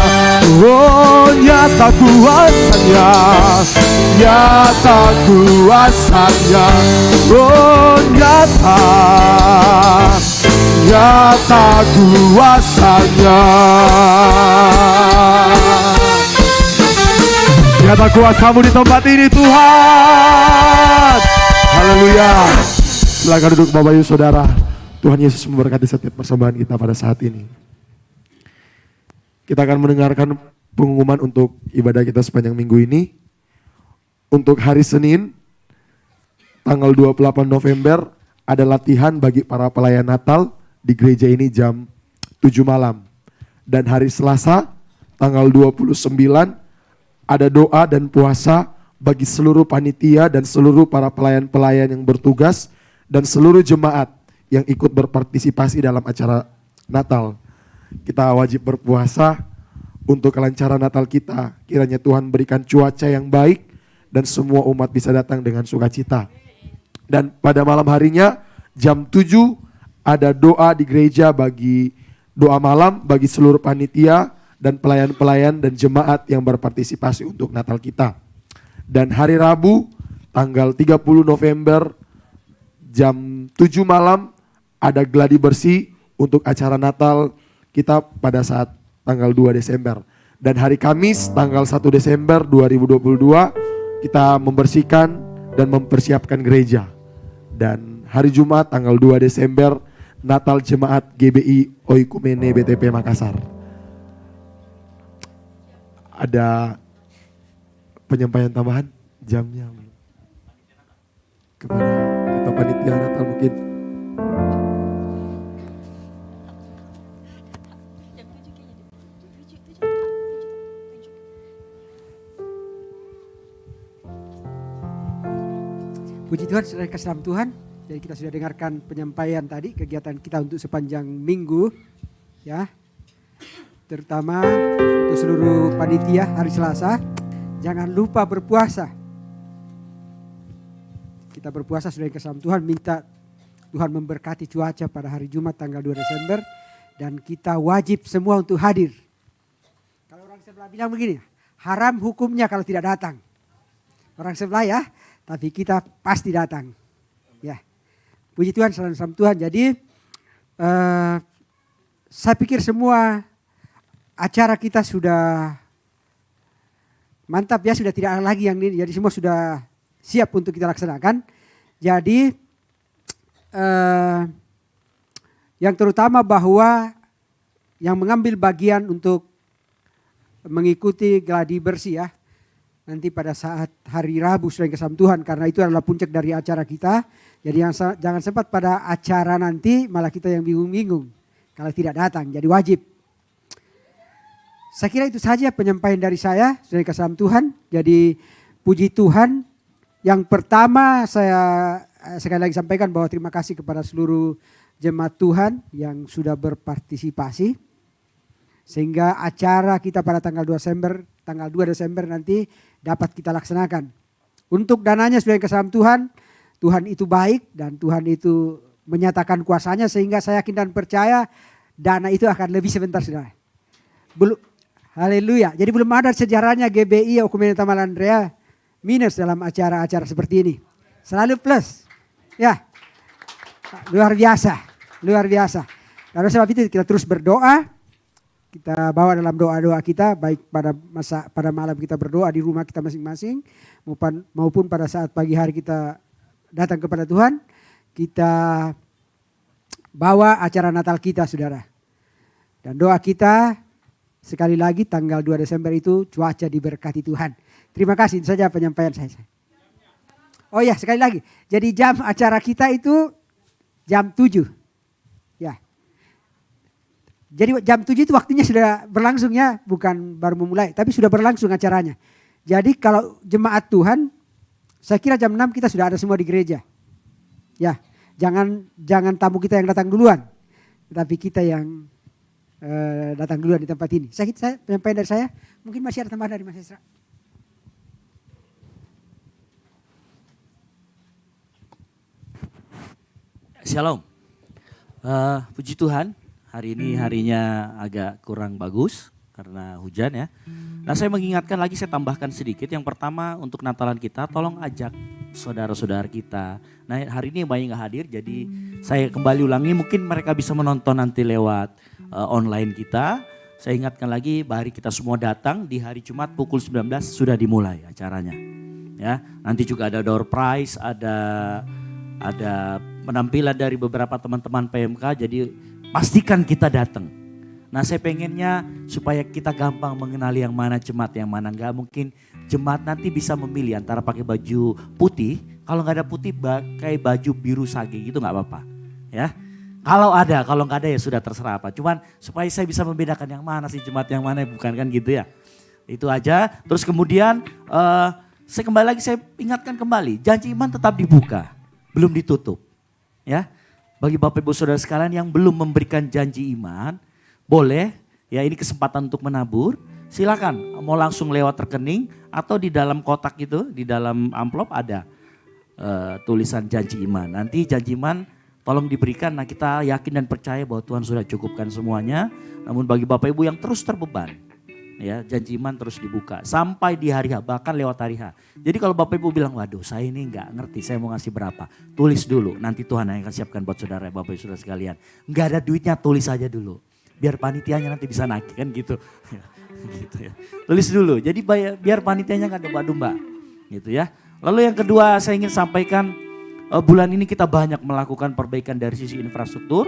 Oh, nyata kuasanya, nyata kuasanya. Oh, nyata, nyata kuasanya. Nyata kuasa-Mu di tempat ini Tuhan. Haleluya. Silakan duduk Bapak Ibu Saudara. Tuhan Yesus memberkati setiap persembahan kita pada saat ini. Kita akan mendengarkan pengumuman untuk ibadah kita sepanjang minggu ini. Untuk hari Senin, tanggal 28 November ada latihan bagi para pelayan Natal di gereja ini jam 7 malam. Dan hari Selasa tanggal 29 ada doa dan puasa bagi seluruh panitia dan seluruh para pelayan-pelayan yang bertugas dan seluruh jemaat yang ikut berpartisipasi dalam acara Natal. Kita wajib berpuasa untuk kelancaran Natal kita. Kiranya Tuhan berikan cuaca yang baik dan semua umat bisa datang dengan sukacita. Dan pada malam harinya jam 7 ada doa di gereja bagi doa malam bagi seluruh panitia dan pelayan-pelayan dan jemaat yang berpartisipasi untuk Natal kita. Dan hari Rabu tanggal 30 November jam 7 malam ada gladi bersih untuk acara Natal kita pada saat tanggal 2 Desember. Dan hari Kamis tanggal 1 Desember 2022 kita membersihkan dan mempersiapkan gereja. Dan hari Jumat tanggal 2 Desember Natal Jemaat GBI Oikumene BTP Makassar. Ada penyampaian tambahan jamnya kepada kita panitia Natal mungkin. Puji Tuhan, saudara kasih dalam Tuhan. Jadi kita sudah dengarkan penyampaian tadi, kegiatan kita untuk sepanjang minggu, ya. Terutama untuk seluruh panitia hari Selasa, jangan lupa berpuasa. Kita berpuasa sudah kasih dalam Tuhan, minta Tuhan memberkati cuaca pada hari Jumat tanggal 2 Desember. Dan kita wajib semua untuk hadir. Kalau orang sebelah bilang begini, haram hukumnya kalau tidak datang. Orang sebelah ya, tapi kita pasti datang. Ya, puji Tuhan, salam Tuhan. Jadi saya pikir semua acara kita sudah mantap ya, sudah tidak ada lagi yang ini. Jadi semua sudah siap untuk kita laksanakan. Jadi yang terutama bahwa yang mengambil bagian untuk mengikuti gladi bersih ya, nanti pada saat hari Rabu selain kesam Tuhan, karena itu adalah puncak dari acara kita. Jadi jangan sempat pada acara nanti malah kita yang bingung-bingung kalau tidak datang. Jadi wajib. Saya kira itu saja penyampaian dari saya selain kesam Tuhan. Jadi puji Tuhan. Yang pertama saya sekali lagi sampaikan bahwa terima kasih kepada seluruh jemaat Tuhan yang sudah berpartisipasi. Sehingga acara kita pada tanggal 2 Desember nanti dapat kita laksanakan. Untuk dananya sudah kesam Tuhan, Tuhan itu baik dan Tuhan itu menyatakan kuasanya sehingga saya yakin dan percaya dana itu akan lebih sebentar saudara. Haleluya. Jadi belum ada sejarahnya GBI Okumene Tamalandrea minus dalam acara-acara seperti ini. Selalu plus. Ya. Luar biasa. Luar biasa. Karena sebab itu kita terus berdoa. Kita bawa dalam doa-doa kita, baik pada malam kita berdoa di rumah kita masing-masing, maupun pada saat pagi hari kita datang kepada Tuhan, kita bawa acara Natal kita saudara. Dan doa kita sekali lagi tanggal 2 Desember itu cuaca diberkati Tuhan. Terima kasih, itu saja penyampaian saya. Oh ya, sekali lagi, jadi jam acara kita itu jam 7. Ya. Jadi jam 7 itu waktunya sudah berlangsung ya, bukan baru memulai, tapi sudah berlangsung acaranya. Jadi kalau jemaat Tuhan, saya kira jam 6 kita sudah ada semua di gereja. Ya, jangan tamu kita yang datang duluan, tetapi kita yang datang duluan di tempat ini. Saya penyampaian dari saya, mungkin masih ada tambahan dari Mas Esra. Shalom. Puji Tuhan. Hari ini harinya agak kurang bagus karena hujan ya. Nah saya mengingatkan lagi, saya tambahkan sedikit. Yang pertama untuk Natalan kita, tolong ajak saudara-saudara kita. Nah hari ini yang banyak gak hadir, jadi saya kembali ulangi, mungkin mereka bisa menonton nanti lewat online kita. Saya ingatkan lagi, mari kita semua datang di hari Jumat pukul 19 sudah dimulai acaranya. Ya, nanti juga ada door prize, ada penampilan dari beberapa teman-teman PMK, jadi pastikan kita datang. Nah saya pengennya supaya kita gampang mengenali yang mana jemaat, yang mana enggak. Mungkin jemaat nanti bisa memilih antara pakai baju putih Kalau nggak ada putih pakai baju biru sage gitu nggak apa-apa. Ya. Kalau ada, kalau nggak ada ya sudah terserah apa. Cuman supaya saya bisa membedakan yang mana sih jemaat yang mana bukan kan gitu ya. Itu aja. Terus kemudian saya kembali lagi, saya ingatkan kembali, janji iman tetap dibuka, belum ditutup. Ya, bagi Bapak Ibu Saudara sekalian yang belum memberikan janji iman, boleh ya, ini kesempatan untuk menabur. Silakan, mau langsung lewat rekening atau di dalam kotak itu, di dalam amplop ada tulisan janji iman. Nanti janji iman tolong diberikan. Nah, kita yakin dan percaya bahwa Tuhan sudah cukupkan semuanya. Namun bagi Bapak Ibu yang terus terbeban, ya, janji iman terus dibuka sampai di hari H, bahkan lewat hari H. Jadi kalau Bapak Ibu bilang, waduh saya ini nggak ngerti, saya mau ngasih berapa, tulis dulu, nanti Tuhan yang akan siapkan buat saudara Bapak Ibu Saudara sekalian. Nggak ada duitnya, tulis aja dulu, biar panitianya nanti bisa nagih kan gitu. Gitu ya. Tulis dulu, jadi biar panitianya nggak domba-domba gitu ya. Lalu yang kedua saya ingin sampaikan, bulan ini kita banyak melakukan perbaikan dari sisi infrastruktur,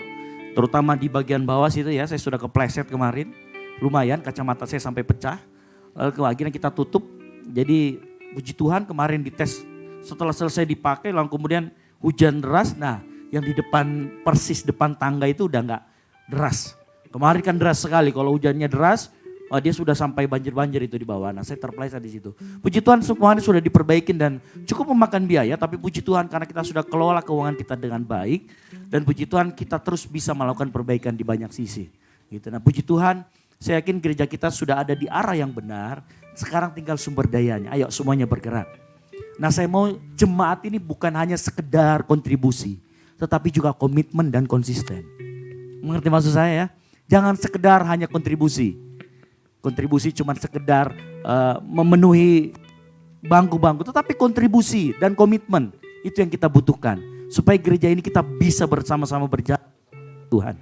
terutama di bagian bawah situ ya, saya sudah kepleset kemarin. Lumayan, kacamata saya sampai pecah. Lalu akhirnya kita tutup. Jadi puji Tuhan kemarin dites, setelah selesai dipakai lalu kemudian hujan deras. Nah yang di depan, persis depan tangga itu udah gak deras. Kemarin kan deras sekali, kalau hujannya deras dia sudah sampai banjir-banjir itu di bawah. Nah saya terpeleset di situ. Puji Tuhan semuanya sudah diperbaikin dan cukup memakan biaya. Tapi puji Tuhan karena kita sudah kelola keuangan kita dengan baik. Dan puji Tuhan kita terus bisa melakukan perbaikan di banyak sisi. Gitu. Nah puji Tuhan, saya yakin gereja kita sudah ada di arah yang benar, sekarang tinggal sumber dayanya, ayo semuanya bergerak. Nah saya mau jemaat ini bukan hanya sekedar kontribusi, tetapi juga komitmen dan konsisten. Mengerti maksud saya ya? Jangan sekedar hanya kontribusi. Kontribusi cuma sekedar memenuhi bangku-bangku, tetapi kontribusi dan komitmen itu yang kita butuhkan. Supaya gereja ini kita bisa bersama-sama berjalan Tuhan.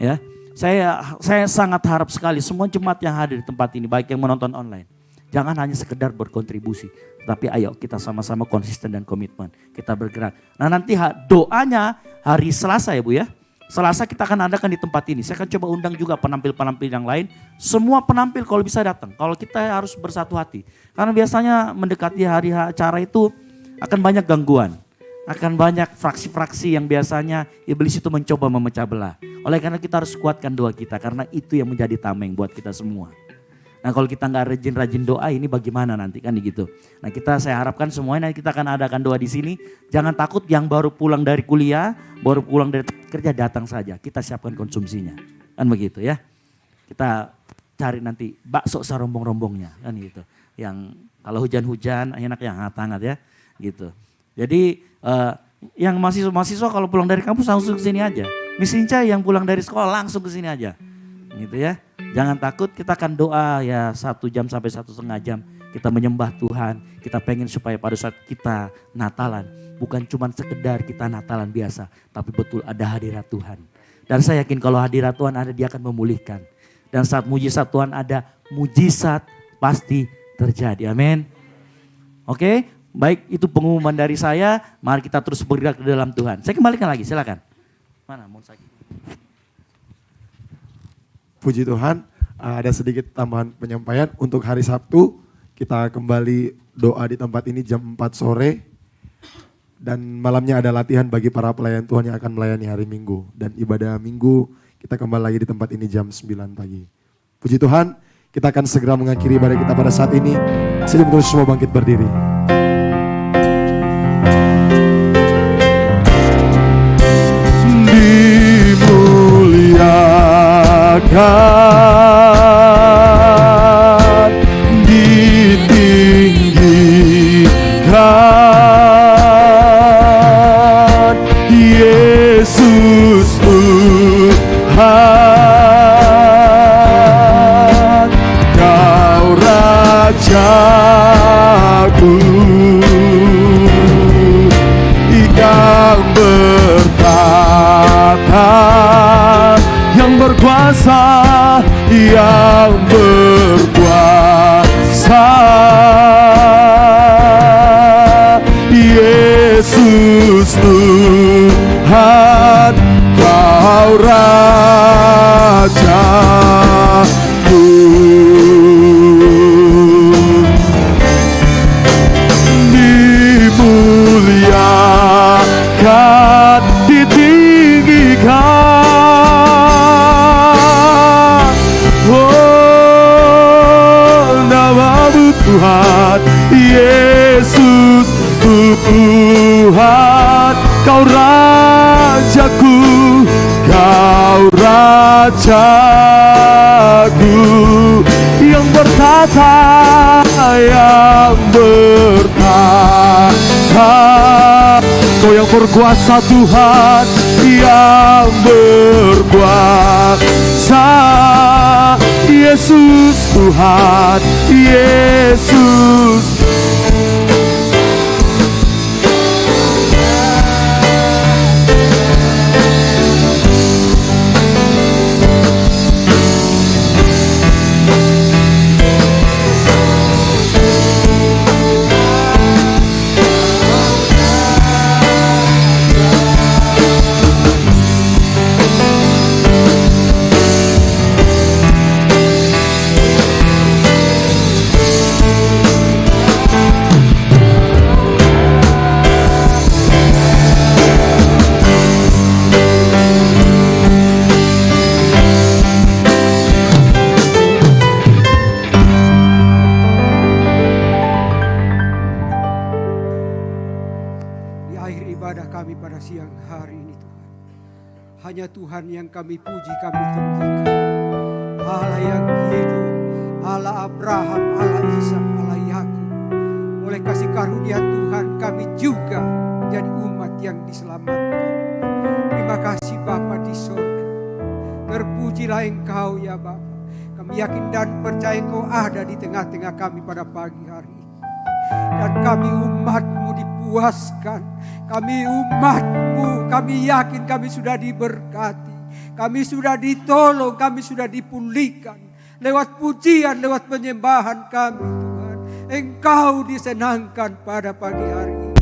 Ya. Saya sangat harap sekali semua jemaat yang hadir di tempat ini, baik yang menonton online, jangan hanya sekedar berkontribusi, tapi ayo kita sama-sama konsisten dan komitmen, kita bergerak. Nah nanti doanya hari Selasa ya Bu ya, Selasa kita akan adakan di tempat ini. Saya akan coba undang juga penampil-penampil yang lain, semua penampil kalau bisa datang, kalau kita harus bersatu hati. Karena biasanya mendekati hari acara itu akan banyak gangguan. Akan banyak fraksi-fraksi yang biasanya iblis itu mencoba memecah belah. Oleh karena kita harus kuatkan doa kita, karena itu yang menjadi tameng buat kita semua. Nah kalau kita nggak rajin-rajin doa ini bagaimana nanti kan gitu. Nah saya harapkan semuanya kita akan adakan doa di sini. Jangan takut yang baru pulang dari kuliah, baru pulang dari kerja datang saja. Kita siapkan konsumsinya, kan begitu ya. Kita cari nanti bakso serombong-rombongnya kan gitu. Yang kalau hujan-hujan enak yang hangat-hangat ya gitu. Jadi yang mahasiswa kalau pulang dari kampus langsung ke sini aja. Misalnya yang pulang dari sekolah langsung ke sini aja. Gitu ya. Jangan takut, kita akan doa ya 1 jam sampai 1,5 jam. Kita menyembah Tuhan, kita pengen supaya pada saat kita Natalan, bukan cuma sekedar kita Natalan biasa, tapi betul ada hadirat Tuhan. Dan saya yakin kalau hadirat Tuhan ada, dia akan memulihkan. Dan saat mujizat Tuhan ada, mujizat pasti terjadi. Amin. Oke, baik itu pengumuman dari saya. Mari kita terus bergerak di dalam Tuhan. Saya kembalikan lagi, silakan. Mana mau sakit? Puji Tuhan, ada sedikit tambahan penyampaian untuk hari Sabtu. Kita kembali doa di tempat ini jam 4 sore. Dan malamnya ada latihan bagi para pelayan Tuhan yang akan melayani hari Minggu. Dan ibadah Minggu kita kembali lagi di tempat ini jam 9 pagi. Puji Tuhan, kita akan segera mengakhiri ibadah kita pada saat ini. Saya terus semua bangkit berdiri. Dimuliakan, ditinggikan, Yesus Tuhan, Kau Rajaku yang bertata, yang berkuasa, yang berkuasa, Yesus Tuhan, Kau Rajaku. Dimuliakan, Tuhan, Kau Rajaku, Kau Rajaku, yang bertata, yang bertata. Kau yang berkuasa Tuhan, yang berkuasa. Yesus Tuhan, Yesus. Hanya Tuhan yang kami puji, kami tinggikan. Allah yang hidup, Allah Abraham, Allah Ishak, Allah Yakub. Oleh kasih karunia Tuhan, kami juga menjadi umat yang diselamatkan. Terima kasih Bapa di surga. Terpujilah Engkau ya Bapa. Kami yakin dan percaya Engkau ada di tengah-tengah kami pada pagi hari ini. Dan kami umat-Mu dipuaskan. Kami umat-Mu, kami yakin kami sudah diberkati. Kami sudah ditolong, kami sudah dipulihkan. Lewat pujian, lewat penyembahan kami Tuhan. Engkau disenangkan pada pagi hari ini.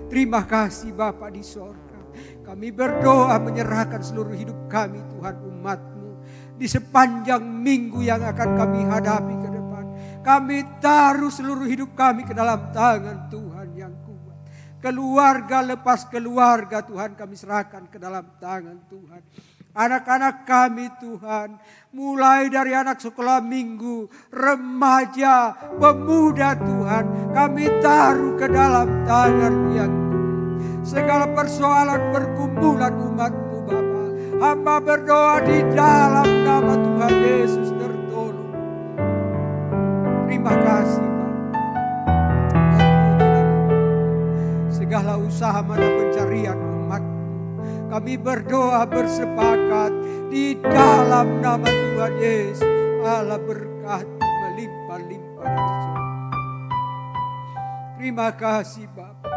Terima kasih Bapa di sorga. Kami berdoa menyerahkan seluruh hidup kami Tuhan umat-Mu. Di sepanjang minggu yang akan kami hadapi ke depan. Kami taruh seluruh hidup kami ke dalam tangan Tuhan yang kuat. Keluarga lepas keluarga Tuhan kami serahkan ke dalam tangan Tuhan. Anak-anak kami Tuhan, mulai dari anak sekolah minggu, remaja, pemuda Tuhan, kami taruh ke dalam tangan yang kuat. Segala persoalan pergumulan umat-Mu Bapa, hamba berdoa di dalam nama Tuhan Yesus tertolong. Terima kasih Bapa. Segala usaha mana pencarian umat-Mu, kami berdoa bersepakat di dalam nama Tuhan Yesus. Allah berkati melimpah-limpah dari surga. Terima kasih Bapa.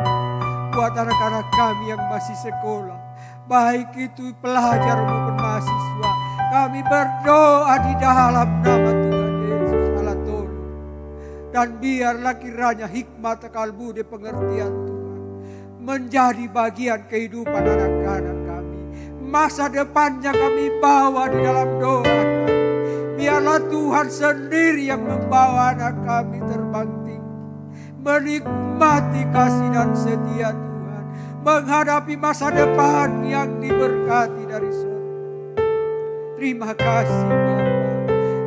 Buat anak-anak kami yang masih sekolah, baik itu pelajar maupun mahasiswa, kami berdoa di dalam nama Tuhan Yesus. Allah tolong. Dan biarlah kiranya hikmat akal budi pengertian Tuhan menjadi bagian kehidupan anak-anak kami. Masa depannya kami bawa di dalam doa kami. Biarlah Tuhan sendiri yang membawa anak kami terbang tinggi, menikmati kasih dan setia Tuhan, menghadapi masa depan yang diberkati dari surga. Terima kasih Bapa.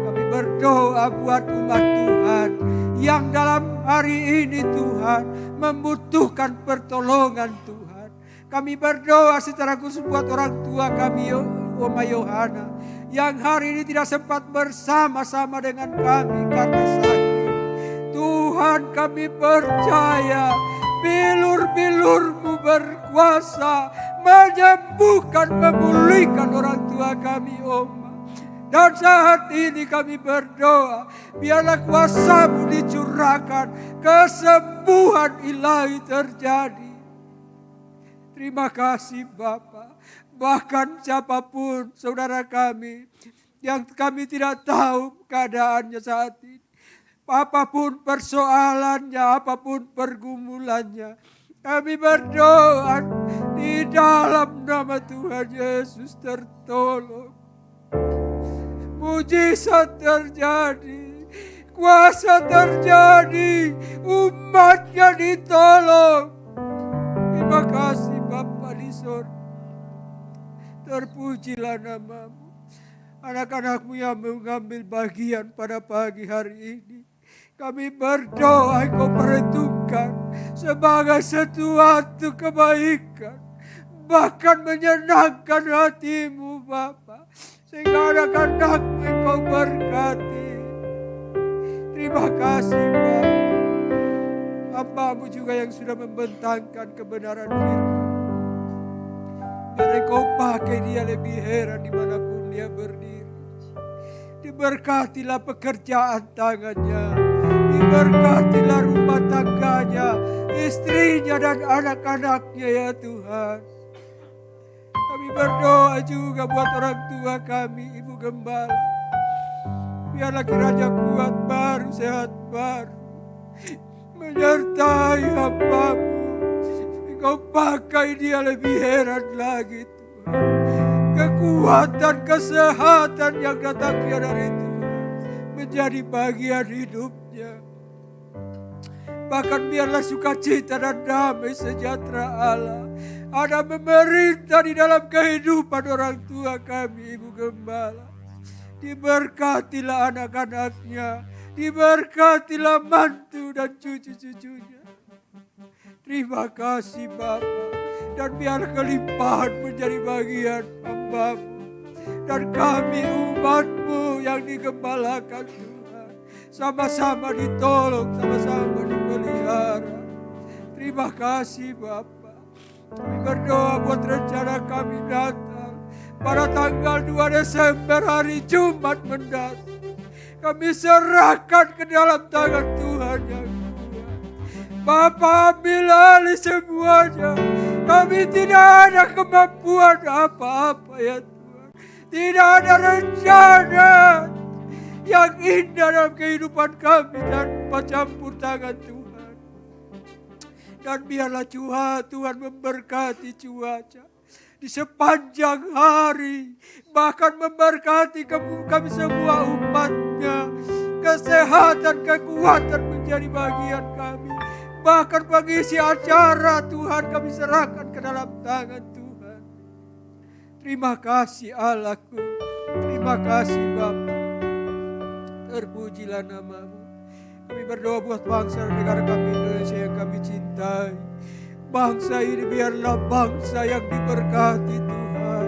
Kami berdoa buat umat Tuhan yang dalam hari ini Tuhan membutuhkan pertolongan Tuhan. Kami berdoa secara khusus buat orang tua kami, Oma Yohana, yang hari ini tidak sempat bersama-sama dengan kami karena sakit. Tuhan, kami percaya bilur-bilur-Mu berkuasa menyembuhkan, memulihkan orang tua kami, Oma. Dan saat ini kami berdoa, biarlah kuasa-Mu dicurahkan, kesembuhan ilahi terjadi. Terima kasih Bapa. Bahkan siapapun saudara kami yang kami tidak tahu keadaannya saat ini, apapun persoalannya, apapun pergumulannya, kami berdoa di dalam nama Tuhan Yesus tertolong. Mujizat terjadi, kuasa terjadi, umatnya ditolong. Terima kasih Bapa di surga. Terpujilah nama-Mu. Anak-anak-Mu yang mengambil bagian pada pagi hari ini, kami berdoa Engkau perhitungkan sebagai sesuatu kebaikan, bahkan menyenangkan hatimu Bapa, sehingga anak-anakmu Engkau berkati. Terima kasih Bapa. Hamba-Mu juga yang sudah membentangkan kebenaran firman, biar Engkau pakai dia lebih heran dimanapun dia berdiri. Diberkatilah pekerjaan tangannya, diberkatilah rumah tangganya, istrinya dan anak-anaknya ya Tuhan. Kami berdoa juga buat orang tua kami, Ibu Gembala. Biarlah kiranya kuat baru, sehat baru, menyertai hamba-Mu. Engkau pakai dia lebih heran lagi Tuhan. Kekuatan, kesehatan yang datangnya dari Tuhan menjadi bagian hidupnya. Bahkan biarlah sukacita dan damai sejahtera Allah ada memerintah di dalam kehidupan orang tua kami, Ibu Gembala. Diberkatilah anak-anaknya, diberkatilah mantu dan cucu-cucunya. Terima kasih Bapa. Dan biar kelimpahan menjadi bagian hamba-Mu dan kami umat-Mu yang digembalakan Tuhan. Sama-sama ditolong, sama-sama dipelihara. Terima kasih Bapa. Kami berdoa buat rencana kami Natal pada tanggal 2 Desember hari Jumat mendatang. Kami serahkan ke dalam tangan Tuhan yang kuat. Bapa, ambil alih semuanya. Kami tidak ada kemampuan apa-apa ya Tuhan. Tidak ada rencana yang indah dalam kehidupan kami tanpa campur tangan Tuhan. Dan biarlah Tuhan memberkati cuaca di sepanjang hari. Bahkan memberkati kami semua umat-Nya. Kesehatan, kekuatan menjadi bagian kami. Bahkan pengisi acara Tuhan kami serahkan ke dalam tangan Tuhan. Terima kasih Allahku. Terima kasih Bapa. Terpujilah nama-Mu. Kami berdoa buat bangsa dan negara kami Indonesia yang kami cintai. Bangsa ini biarlah bangsa yang diberkati Tuhan.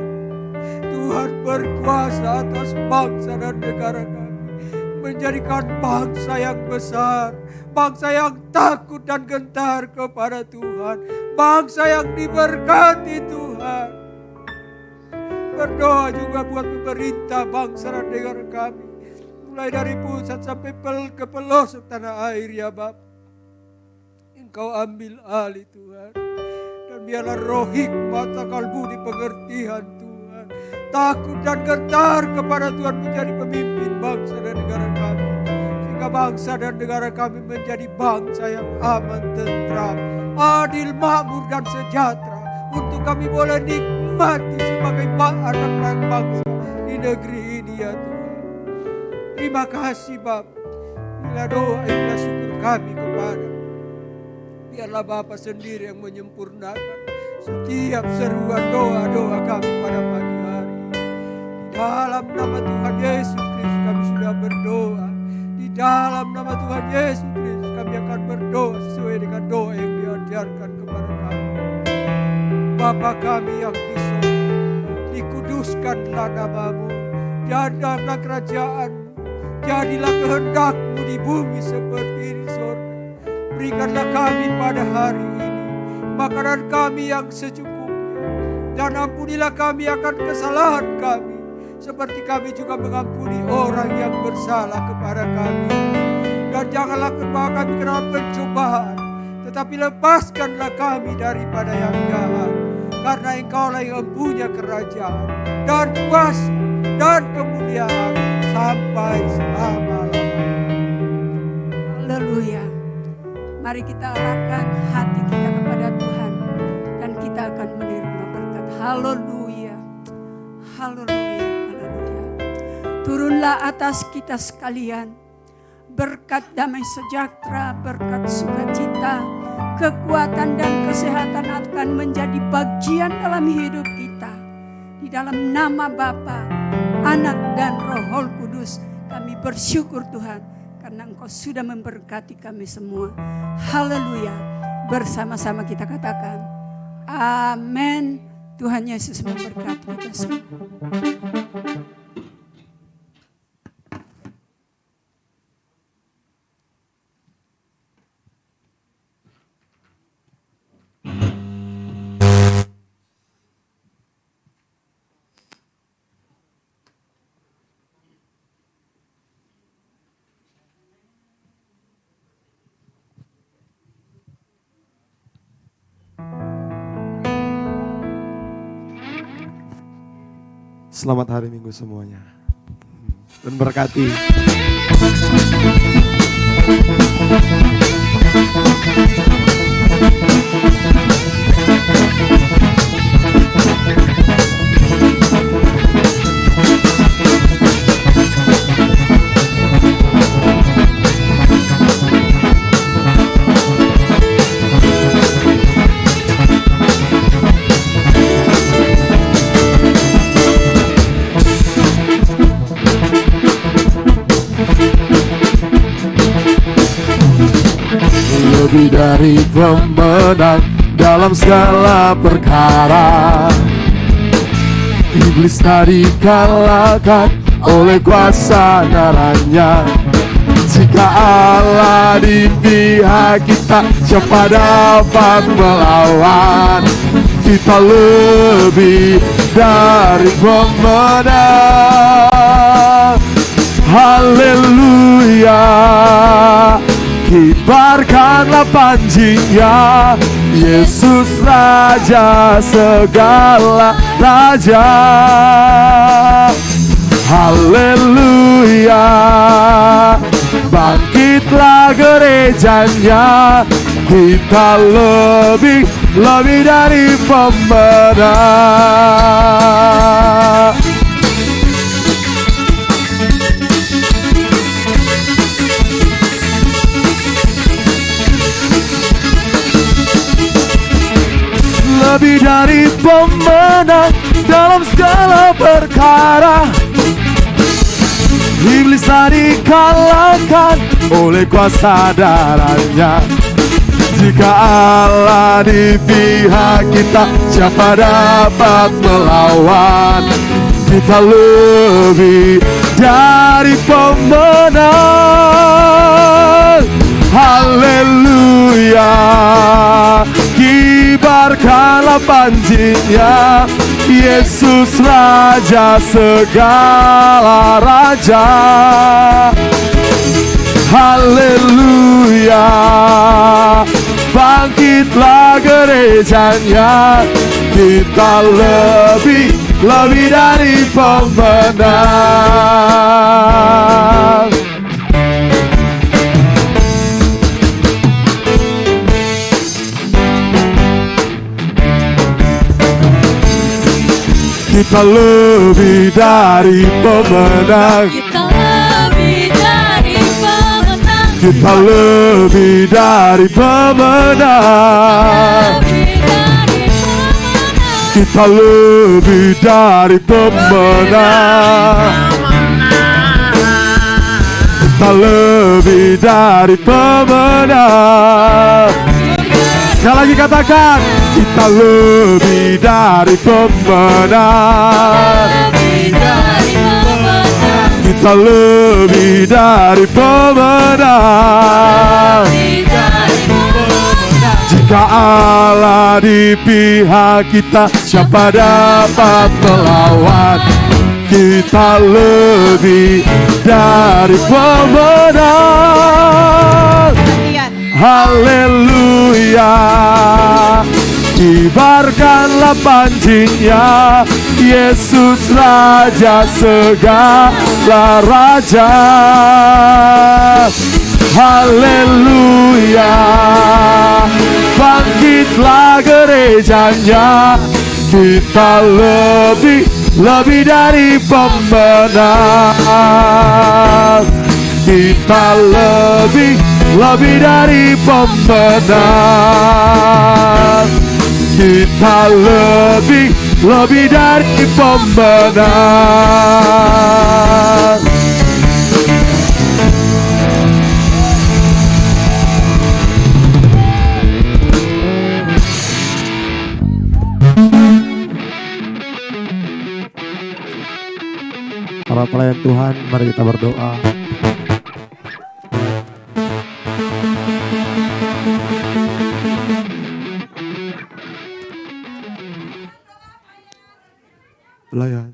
Tuhan berkuasa atas bangsa dan negara kami. Menjadikan bangsa yang besar, bangsa yang takut dan gentar kepada Tuhan, bangsa yang diberkati Tuhan. Berdoa juga buat pemerintah bangsa dan negara kami, mulai dari pusat sampai ke pelosok tanah air ya Bapa. Engkau ambil alih Tuhan, dan biarlah roh hikmat, akal budi, pengertian Tuhan, takut dan gentar kepada Tuhan menjadi pemimpin bangsa dan negara kami. Sehingga bangsa dan negara kami menjadi bangsa yang aman, tentram, adil, makmur dan sejahtera. Untuk kami boleh nikmati sebagai anak-anak bangsa di negeri ini ya Tuhan. Terima kasih Bapa. Bila doa, bila syukur kami kepada. Biarlah Bapa sendiri yang menyempurnakan setiap seruan doa-doa kami pada pagi hari. Di dalam nama Tuhan Yesus Kristus kami sudah berdoa. Di dalam nama Tuhan Yesus Kristus kami akan berdoa sesuai dengan doa yang diajarkan kepada kami. Bapa kami yang di surga, dikuduskanlah nama-Mu, datanglah kerajaan-Mu, jadilah kehendak-Mu di bumi seperti di surga. Berikanlah kami pada hari ini makanan kami yang secukupnya, dan ampunilah kami akan kesalahan kami, seperti kami juga mengampuni orang yang bersalah kepada kami. Dan janganlah membawa kami ke dalam pencobaan, tetapi lepaskanlah kami daripada yang jahat. Karena Engkaulah yang punya kerajaan dan kuasa dan kemuliaan sampai selama-lamanya. Haleluya. Mari kita arahkan hati kita kepada Tuhan dan kita akan menerima berkat. Haleluya. Haleluya. Haleluya. Turunlah atas kita sekalian berkat damai sejahtera, berkat sukacita, kekuatan dan kesehatan akan menjadi bagian dalam hidup kita. Di dalam nama Bapa, Anak dan Roh Kudus, kami bersyukur Tuhan karena Engkau sudah memberkati kami semua. Haleluya. Bersama-sama kita katakan, amin. Tuhan Yesus memberkati kita semua. Selamat hari Minggu semuanya. Dan berkati. Lebih dari pemenang dalam segala perkara, iblis tadi kalahkan oleh kuasa darahnya. Jika Allah di pihak kita, siapa dapat melawan? Kita lebih dari pemenang. Haleluya. Kibarkanlah panjinya, Yesus Raja segala raja. Haleluya. Bangkitlah gerejanya, kita lebih dari pemenang. Lebih dari pemenang dalam segala perkara, iblis tadi kalahkan oleh kuasa darahnya. Jika Allah di pihak kita, siapa dapat melawan? Kita lebih dari pemenang. Haleluya. Kibarkanlah panjinya, Yesus Raja segala raja. Haleluya. Bangkitlah gerejanya, kita lebih dari pemenang. Kita lebih dari pemenang. Kita lebih dari pemenang. Kita lebih dari pemenang. Kita lebih dari pemenang. Kita lebih dari pemenang. Sekali lagi katakan, kita lebih dari pemenang. Kita lebih dari pemenang. Jika Allah di pihak kita, siapa dapat melawan? Kita lebih dari pemenang. Haleluya. Kibarkanlah panjinya, Yesus Raja segala raja. Haleluya. Bangkitlah gerejanya, kita lebih dari pemenang. Kita lebih dari pemenang. Kita lebih dari pemenang. para pelayan Tuhan, mari kita berdoa. Pelayan.